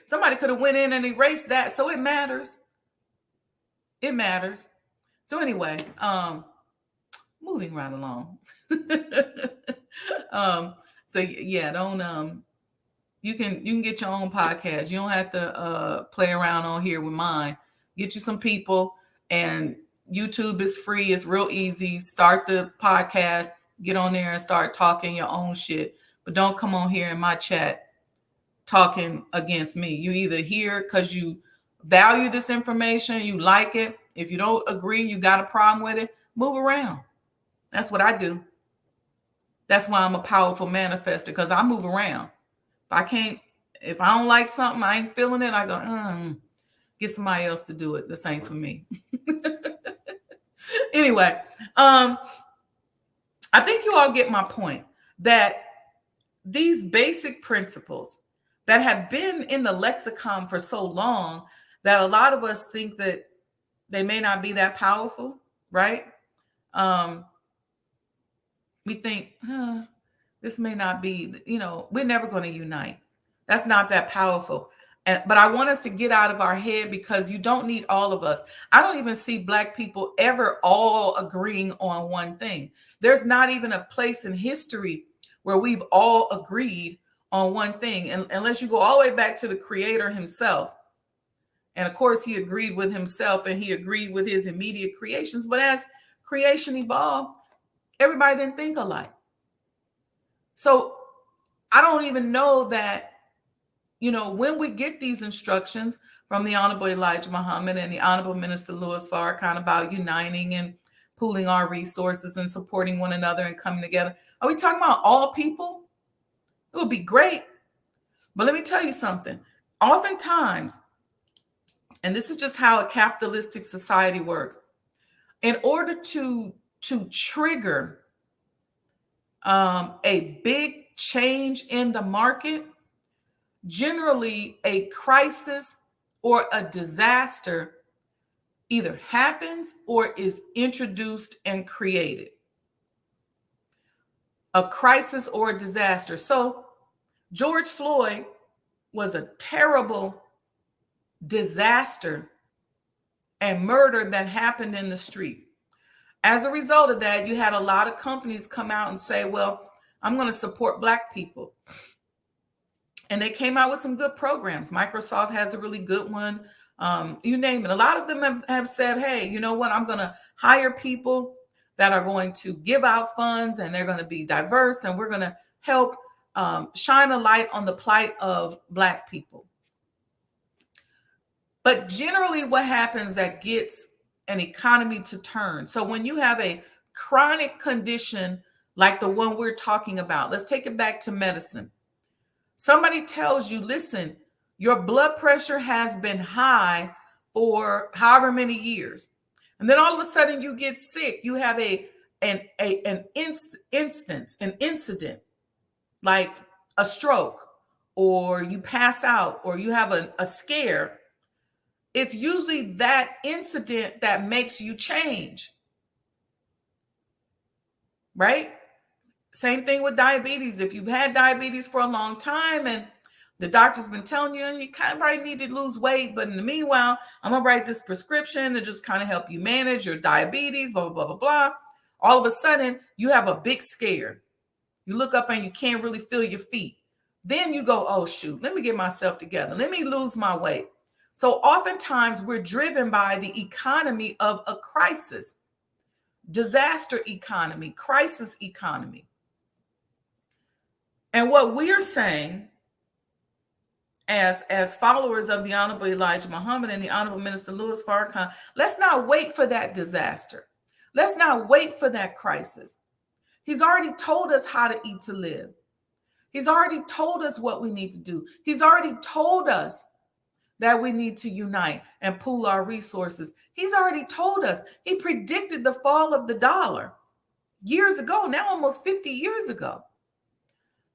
Somebody could have went in and erased that. So it matters. It matters. So anyway, moving right along. So yeah, don't you can get your own podcast. You don't have to play around on here with mine. Get you some people, and YouTube is free. It's real easy. Start the podcast, get on there and start talking your own shit. But don't come on here in my chat talking against me. You either hear because you value this information, you like it. If you don't agree, you got a problem with it, move around. That's what I do. That's why I'm a powerful manifester, because I move around. If I don't like something, I ain't feeling it, I go, get somebody else to do it. This ain't for me. Anyway, I think you all get my point that these basic principles that have been in the lexicon for so long that a lot of us think that they may not be that powerful, right? We think, this may not be, we're never going to unite. That's not that powerful. But I want us to get out of our head, because you don't need all of us. I don't even see Black people ever all agreeing on one thing. There's not even a place in history where we've all agreed on one thing, and unless you go all the way back to the Creator himself. And of course, he agreed with himself and he agreed with his immediate creations. But as creation evolved, everybody didn't think alike. So I don't even know that, when we get these instructions from the Honorable Elijah Muhammad and the Honorable Minister Louis Farrakhan about uniting and pooling our resources and supporting one another and coming together, are we talking about all people? It would be great. But let me tell you something. Oftentimes, and this is just how a capitalistic society works, in order to trigger a big change in the market, generally a crisis or a disaster either happens or is introduced and created. A crisis or a disaster. So George Floyd was a terrible disaster and murder that happened in the street. As a result of that, you had a lot of companies come out and say, well, I'm going to support Black people. And they came out with some good programs. Microsoft has a really good one. You name it. A lot of them have said, hey, you know what? I'm going to hire people that are going to give out funds, and they're going to be diverse, and we're going to help shine a light on the plight of Black people. But generally what happens that gets an economy to turn. So when you have a chronic condition like the one we're talking about, let's take it back to medicine. Somebody tells you, listen, your blood pressure has been high for however many years. And then all of a sudden you get sick. You have an incident like a stroke, or you pass out, or you have a scare. It's usually that incident that makes you change, right? Same thing with diabetes. If you've had diabetes for a long time and the doctor's been telling you, you kind of probably need to lose weight, but in the meanwhile, I'm going to write this prescription to just kind of help you manage your diabetes, blah, blah, blah, blah, blah. All of a sudden, you have a big scare. You look up and you can't really feel your feet. Then you go, oh, shoot, let me get myself together. Let me lose my weight. So oftentimes we're driven by the economy of a crisis, disaster economy, crisis economy. And what we're saying as followers of the Honorable Elijah Muhammad and the Honorable Minister Louis Farrakhan, let's not wait for that disaster. Let's not wait for that crisis. He's already told us how to eat to live. He's already told us what we need to do. He's already told us that we need to unite and pool our resources. He's already told us. He predicted the fall of the dollar years ago, now almost 50 years ago.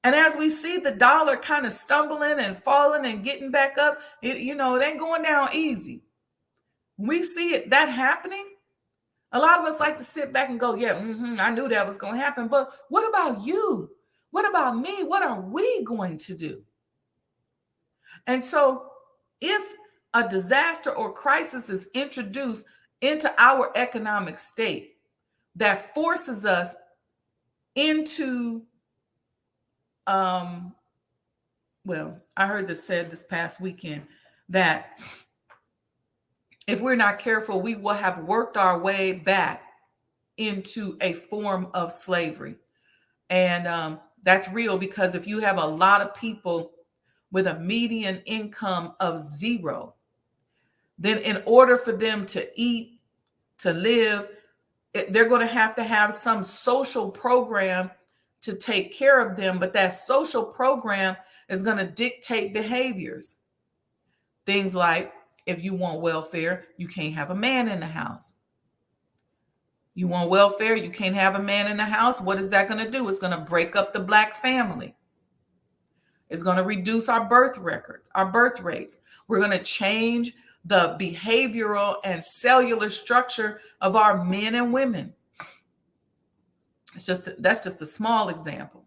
And as we see the dollar kind of stumbling and falling and getting back up, it ain't going down easy. We see that happening. A lot of us like to sit back and go, yeah, I knew that was going to happen. But what about you? What about me? What are we going to do? And so if a disaster or crisis is introduced into our economic state that forces us into, I heard this said this past weekend that if we're not careful, we will have worked our way back into a form of slavery. And that's real, because if you have a lot of people with a median income of 0, then in order for them to eat, to live, they're going to have some social program to take care of them. But that social program is going to dictate behaviors. Things like, if you want welfare, you can't have a man in the house. You want welfare, you can't have a man in the house. What is that going to do? It's going to break up the Black family. It's going to reduce our birth records, our birth rates. We're going to change the behavioral and cellular structure of our men and women. That's just a small example.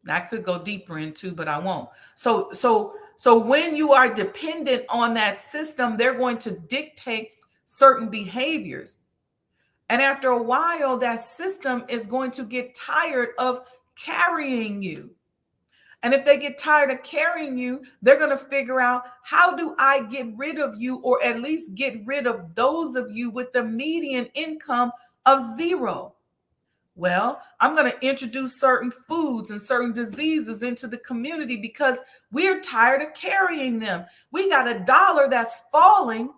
I could go deeper into, but I won't. So So when you are dependent on that system, they're going to dictate certain behaviors. And after a while, that system is going to get tired of carrying you. And if they get tired of carrying you, they're going to figure out, how do I get rid of you, or at least get rid of those of you with the median income of 0? Well, I'm going to introduce certain foods and certain diseases into the community because we're tired of carrying them. We got a dollar that's falling,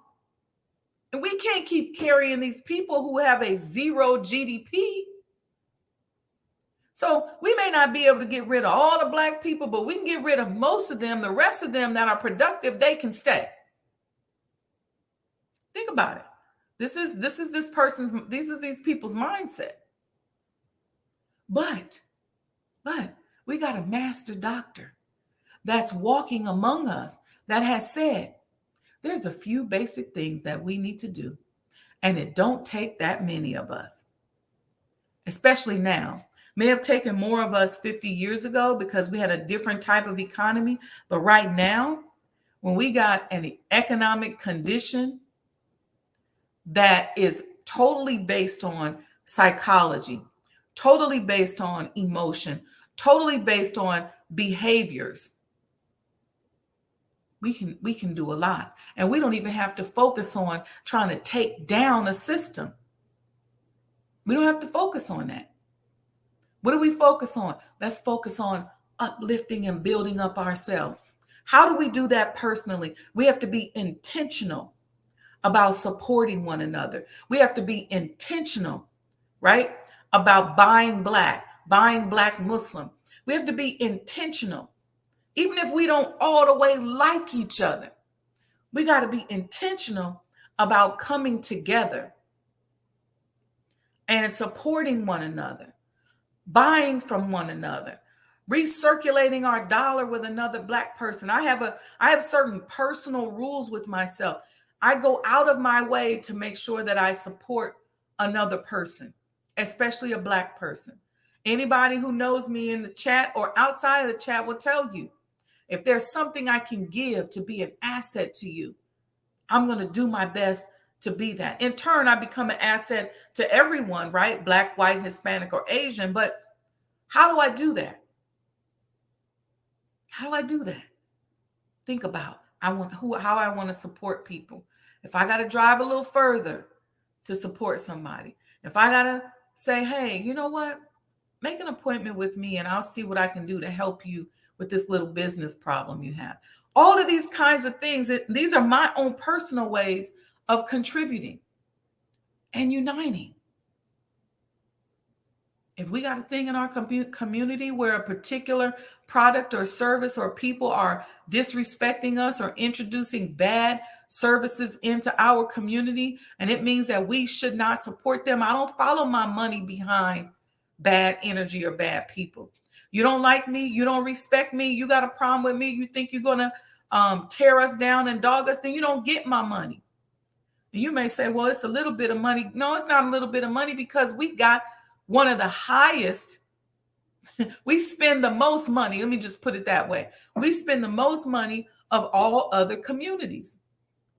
and we can't keep carrying these people who have a 0 GDP. So we may not be able to get rid of all the Black people, but we can get rid of most of them. The rest of them that are productive, they can stay. Think about it. This is these people's mindset. But we got a master doctor that's walking among us that has said, there's a few basic things that we need to do, and it don't take that many of us, especially now. May have taken more of us 50 years ago because we had a different type of economy. But right now, when we got an economic condition that is totally based on psychology, totally based on emotion, totally based on behaviors, we can do a lot. And we don't even have to focus on trying to take down a system. We don't have to focus on that. What do we focus on? Let's focus on uplifting and building up ourselves. How do we do that personally? We have to be intentional about supporting one another. We have to be intentional, right? About buying Black Muslim. We have to be intentional. Even if we don't all the way like each other, we got to be intentional about coming together and supporting one another, buying from one another, recirculating our dollar with another Black person. I have certain personal rules with myself. I go out of my way to make sure that I support another person, especially a Black person. Anybody who knows me in the chat or outside of the chat will tell you, if there's something I can give to be an asset to you, I'm going to do my best to be that. In turn, I become an asset to everyone, right? Black, white, Hispanic, or Asian. But how do I do that? How do I do that? Think about how I want to support people. If I got to drive a little further to support somebody, if I got to say, hey, you know what? Make an appointment with me and I'll see what I can do to help you with this little business problem you have. All of these kinds of things, these are my own personal ways of contributing and uniting. If we got a thing in our community where a particular product or service or people are disrespecting us or introducing bad services into our community, and it means that we should not support them, I don't follow my money behind bad energy or bad people. You don't like me, you don't respect me, you got a problem with me, you think you're going to tear us down and dog us, then you don't get my money. And you may say, well, it's a little bit of money. No, it's not a little bit of money, because we got one of the highest, we spend the most money. Let me just put it that way. We spend the most money of all other communities.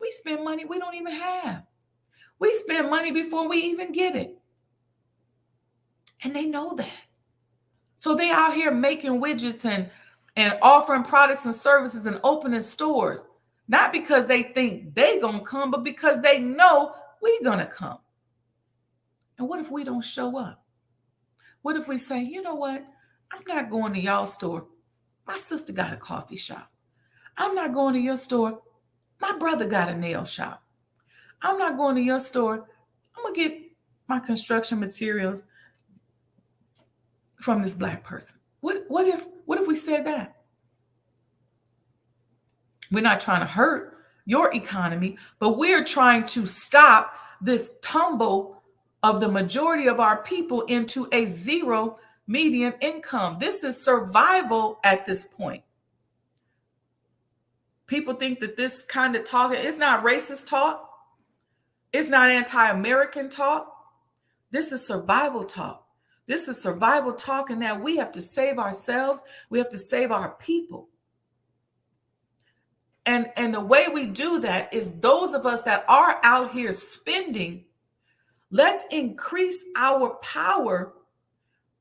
We spend money we don't even have. We spend money before we even get it. And they know that. So they out here making widgets and offering products and services and opening stores, not because they think they gonna come, but because they know we gonna come. And what if we don't show up? What if we say, you know what? I'm not going to y'all store. My sister got a coffee shop. I'm not going to your store. My brother got a nail shop. I'm not going to your store. I'm gonna get my construction materials from this Black person. What if we said that? We're not trying to hurt your economy, but we're trying to stop this tumble of the majority of our people into a 0 median income. This is survival at this point. People think that this kind of talk, it's not racist talk. It's not anti-American talk. This is survival talk. This is survival talk, and that we have to save ourselves. We have to save our people. And the way we do that is those of us that are out here spending, let's increase our power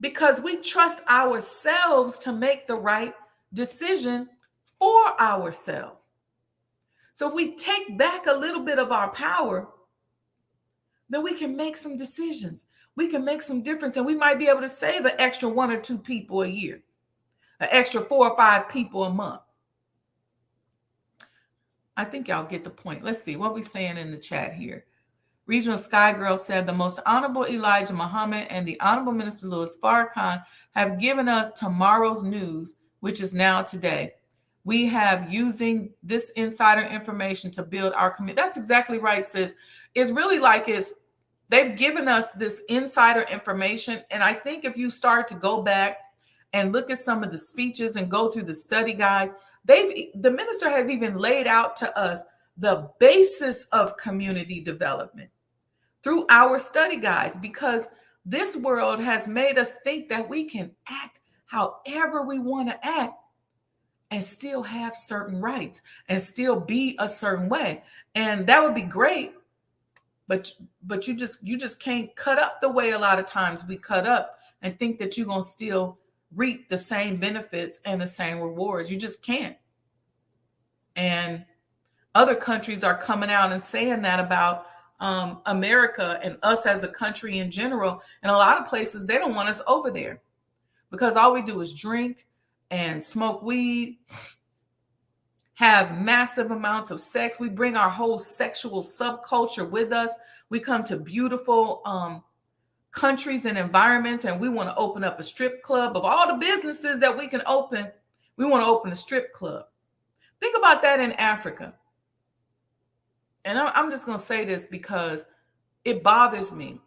because we trust ourselves to make the right decision for ourselves. So if we take back a little bit of our power, then we can make some decisions. We can make some difference, and we might be able to save an extra 1 or 2 people a year, an extra 4 or 5 people a month. I think y'all get the point. Let's see what we're saying in the chat here. Regional Sky Girl said, the most honorable Elijah Muhammad and the honorable Minister Louis Farrakhan have given us tomorrow's news, which is now today. We have using this insider information to build our community. That's exactly right, sis. It's really like they've given us this insider information. And I think if you start to go back and look at some of the speeches and go through the study guides, the minister has even laid out to us the basis of community development through our study guides, because this world has made us think that we can act however we want to act and still have certain rights and still be a certain way. And that would be great, but you just can't cut up the way a lot of times we cut up and think that you're going to still reap the same benefits and the same rewards. You just can't. And other countries are coming out and saying that about America and us as a country in general. And a lot of places, they don't want us over there because all we do is drink and smoke weed, have massive amounts of sex. We bring our whole sexual subculture with us. We come to beautiful countries and environments, and we want to open up a strip club. Of all the businesses that we can open, we want to open a strip club. Think about that in Africa. And I'm just going to say this because it bothers me.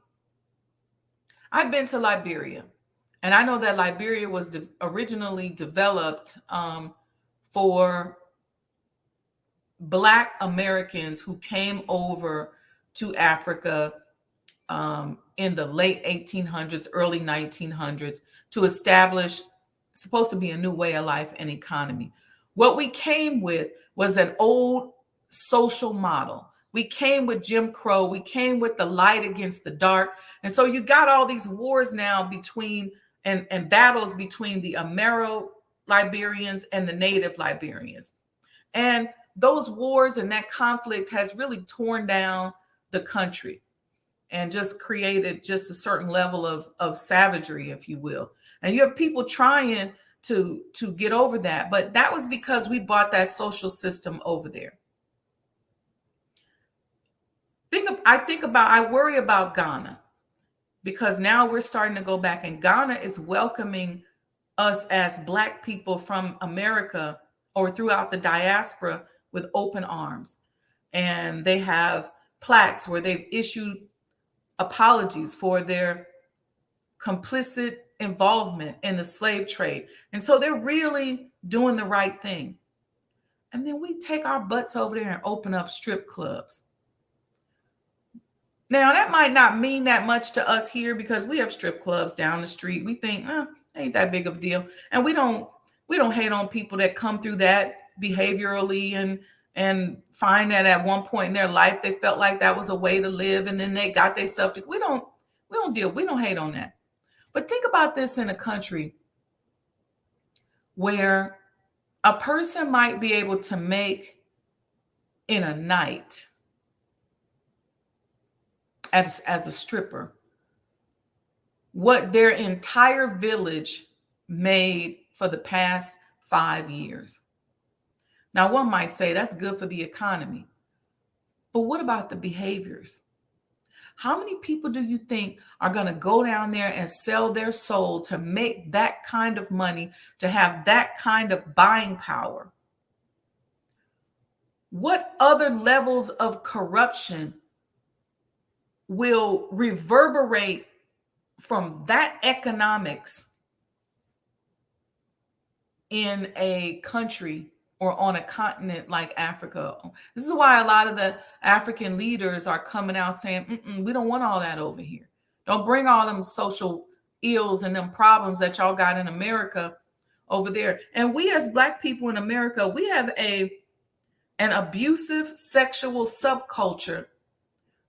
I've been to Liberia, and I know that Liberia was originally developed for Black Americans who came over to Africa in the late 1800s, early 1900s to establish, supposed to be a new way of life and economy. What we came with was an old social model. We came with Jim Crow. We came with the light against the dark. And so you got all these wars now between and battles between the Amero-Liberians and the native Liberians. And those wars and that conflict has really torn down the country and just created just a certain level of savagery, if you will. And you have people trying to get over that. But that was because we brought that social system over there. I worry about Ghana because now we're starting to go back, and Ghana is welcoming us as Black people from America or throughout the diaspora with open arms. And they have plaques where they've issued apologies for their complicit involvement in the slave trade. And so they're really doing the right thing. And then we take our butts over there and open up strip clubs. Now, that might not mean that much to us here because we have strip clubs down the street. We think, ain't that big of a deal. And we don't hate on people that come through that behaviorally and find that at one point in their life they felt like that was a way to live, and then they got themselves. We don't hate on that. But think about this in a country where a person might be able to make in a night as a stripper what their entire village made for the past 5 years. Now, one might say that's good for the economy, but what about the behaviors? How many people do you think are going to go down there and sell their soul to make that kind of money, to have that kind of buying power? What other levels of corruption will reverberate from that economics in a country or on a continent like Africa? This is why a lot of the African leaders are coming out saying, we don't want all that over here. Don't bring all them social ills and them problems that y'all got in America over there. And we as Black people in America, we have a an abusive sexual subculture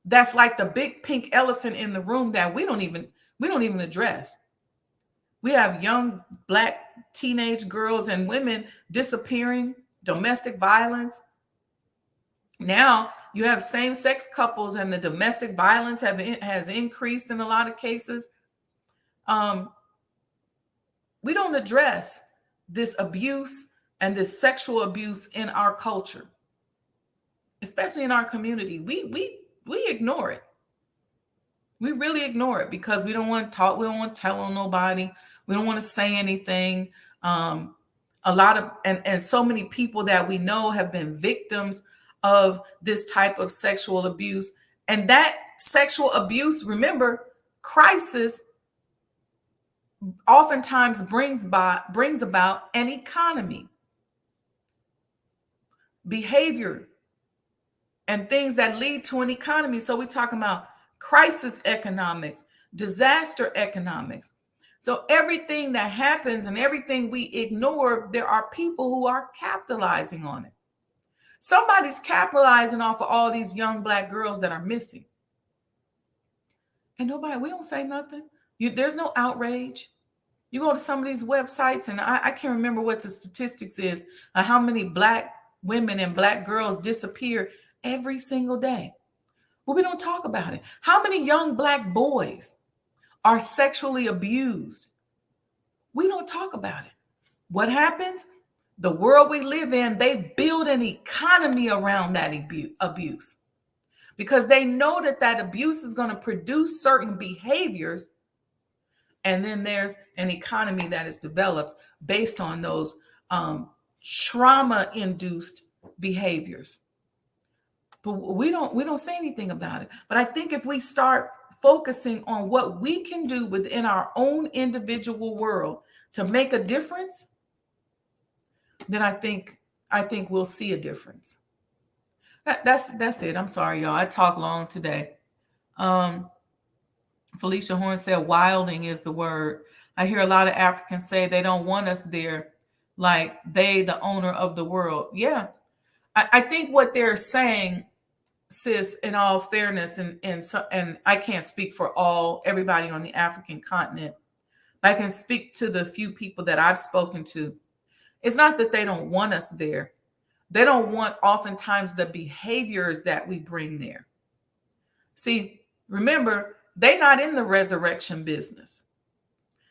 that's like the big pink elephant in the room that we don't even address. We have young Black teenage girls and women disappearing, domestic violence. Now you have same-sex couples, and the domestic violence has increased in a lot of cases. We don't address this abuse and this sexual abuse in our culture, especially in our community. We ignore it. We really ignore it because we don't want to talk. We don't want to tell on nobody. We don't want to say anything. A lot of and so many people that we know have been victims of this type of sexual abuse. And that sexual abuse, remember, crisis oftentimes brings about an economy, behavior, and things that lead to an economy. So we're talking about crisis economics, disaster economics. So everything that happens and everything we ignore, there are people who are capitalizing on it. Somebody's capitalizing off of all these young Black girls that are missing. And we don't say nothing. There's no outrage. You go to some of these websites, and I can't remember what the statistics is, how many Black women and Black girls disappear every single day. But we don't talk about it. How many young Black boys are sexually abused? We don't talk about it. What happens? The world we live in, they build an economy around that abuse because they know that abuse is going to produce certain behaviors. And then there's an economy that is developed based on those trauma-induced behaviors. But we don't say anything about it. But I think if we start focusing on what we can do within our own individual world to make a difference, then I think we'll see a difference. That's it. I'm sorry, y'all. I talked long today. Felicia Horn said wilding is the word. I hear a lot of Africans say they don't want us there, like they, the owner of the world. Yeah. I think what they're saying, sis, in all fairness, and I can't speak for everybody on the African continent, but I can speak to the few people that I've spoken to. It's not that they don't want us there. They don't want oftentimes the behaviors that we bring there. See, remember, they're not in the resurrection business.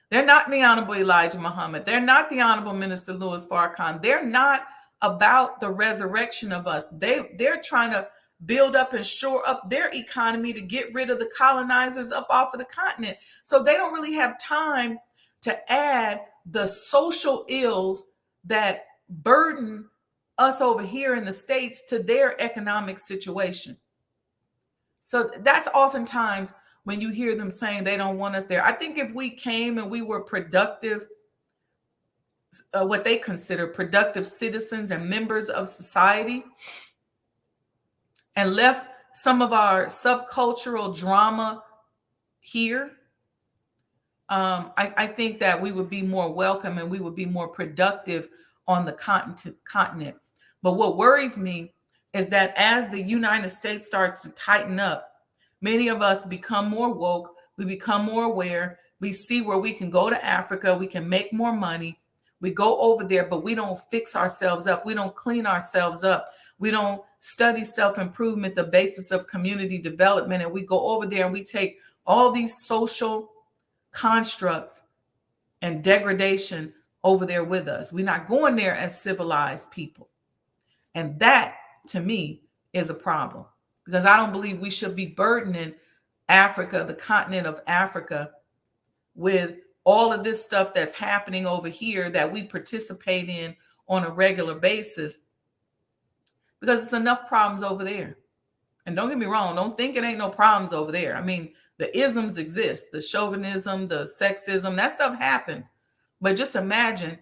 They're not the Honorable Elijah Muhammad. They're not the Honorable Minister Louis Farrakhan. They're not about the resurrection of us. They're trying to build up and shore up their economy to get rid of the colonizers up off of the continent. So they don't really have time to add the social ills that burden us over here in the States to their economic situation. So that's oftentimes when you hear them saying they don't want us there. I think if we came and we were productive, what they consider productive citizens and members of society, and left some of our subcultural drama here, I think that we would be more welcome and we would be more productive on the continent. But what worries me is that as the United States starts to tighten up, many of us become more woke, we become more aware, we see where we can go to Africa, we can make more money, we go over there, but we don't fix ourselves up, we don't clean ourselves up, we don't study self-improvement, the basis of community development, and we go over there and we take all these social constructs and degradation over there with us. We're not going there as civilized people. And that, to me, is a problem, because I don't believe we should be burdening Africa, the continent of Africa, with all of this stuff that's happening over here that we participate in on a regular basis, because it's enough problems over there. And don't get me wrong, don't think it ain't no problems over there. I mean, the isms exist, the chauvinism, the sexism, that stuff happens. But just imagine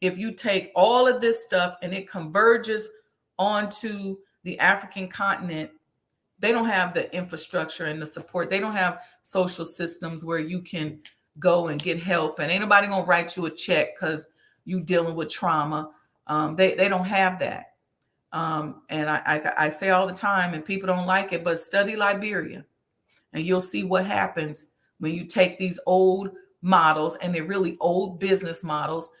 if you take all of this stuff and it converges onto the African continent. They don't have the infrastructure and the support. They don't have social systems where you can go and get help. And ain't nobody gonna write you a check because you dealing with trauma. They don't have that. And I say all the time, and people don't like it, but study Liberia, and you'll see what happens when you take these old models, and they're really old business models,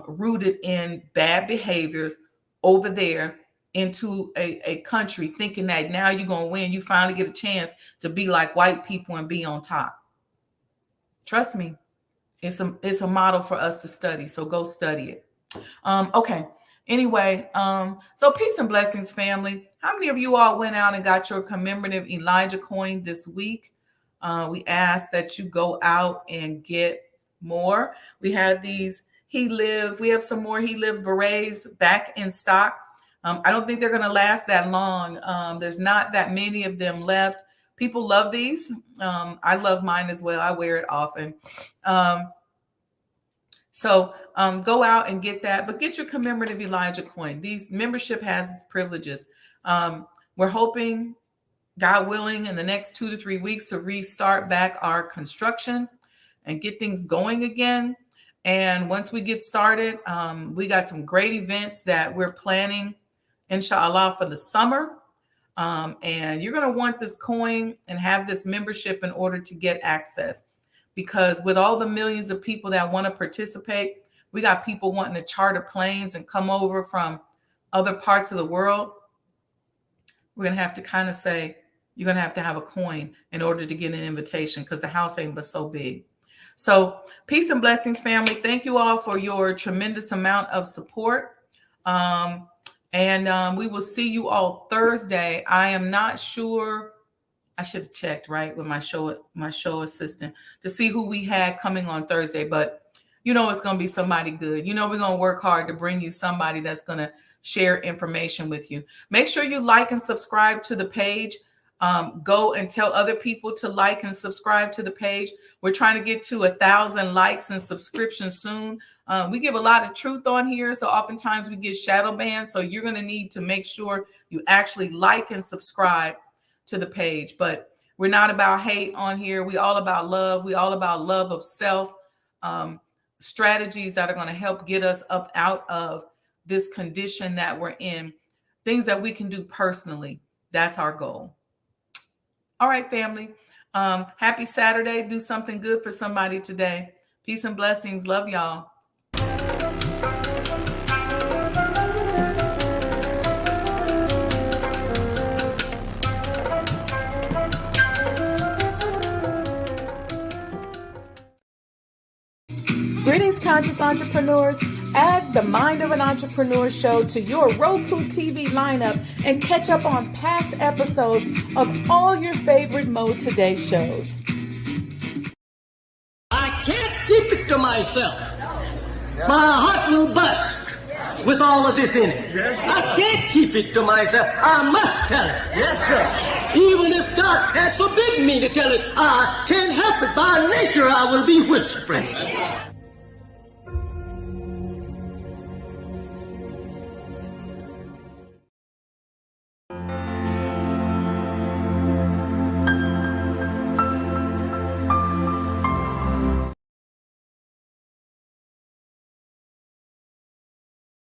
rooted in bad behaviors over there, into a country thinking that now you're going to win. You finally get a chance to be like white people and be on top. Trust me, it's a model for us to study. So go study it. Okay. Anyway, so peace and blessings, family. How many of you all went out and got your commemorative Elijah coin this week? We ask that you go out and get more. We had these we have some more He Lived berets back in stock. I don't think they're going to last that long. There's not that many of them left. People love these. I love mine as well. I wear it often. So go out and get that, but get your commemorative Elijah coin. These membership has its privileges. We're hoping, God willing, in the next 2 to 3 weeks to restart back our construction and get things going again. And once we get started, we got some great events that we're planning, inshallah, for the summer. And you're going to want this coin and have this membership in order to get access. Because with all the millions of people that want to participate, we got people wanting to charter planes and come over from other parts of the world. We're going to have to kind of say, you're going to have a coin in order to get an invitation, because the house ain't but so big. So peace and blessings, family. Thank you all for your tremendous amount of support. And we will see you all Thursday. I am not sure. I should have checked, right, with my show assistant to see who we had coming on Thursday. But you know it's going to be somebody good. You know we're going to work hard to bring you somebody that's going to share information with you. Make sure you like and subscribe to the page. Go and tell other people to like and subscribe to the page. We're trying to get to 1,000 likes and subscriptions soon. We give a lot of truth on here, so oftentimes we get shadow banned. So you're going to need to make sure you actually like and subscribe to the page. But we're not about hate on here. We all about love. We all about love of self, strategies that are going to help get us up out of this condition that we're in, things that we can do personally. That's our goal. All right, family. Happy Saturday. Do something good for somebody today. Peace and blessings. Love y'all. Greetings, conscious entrepreneurs. Add the Mind of an Entrepreneur show to your Roku TV lineup and catch up on past episodes of all your favorite Mo Today shows. I can't keep it to myself. My heart will bust with all of this in it. I can't keep it to myself. I must tell it. Yes, sir. Even if God has forbidden me to tell it, I can't help it. By nature, I will be whispering.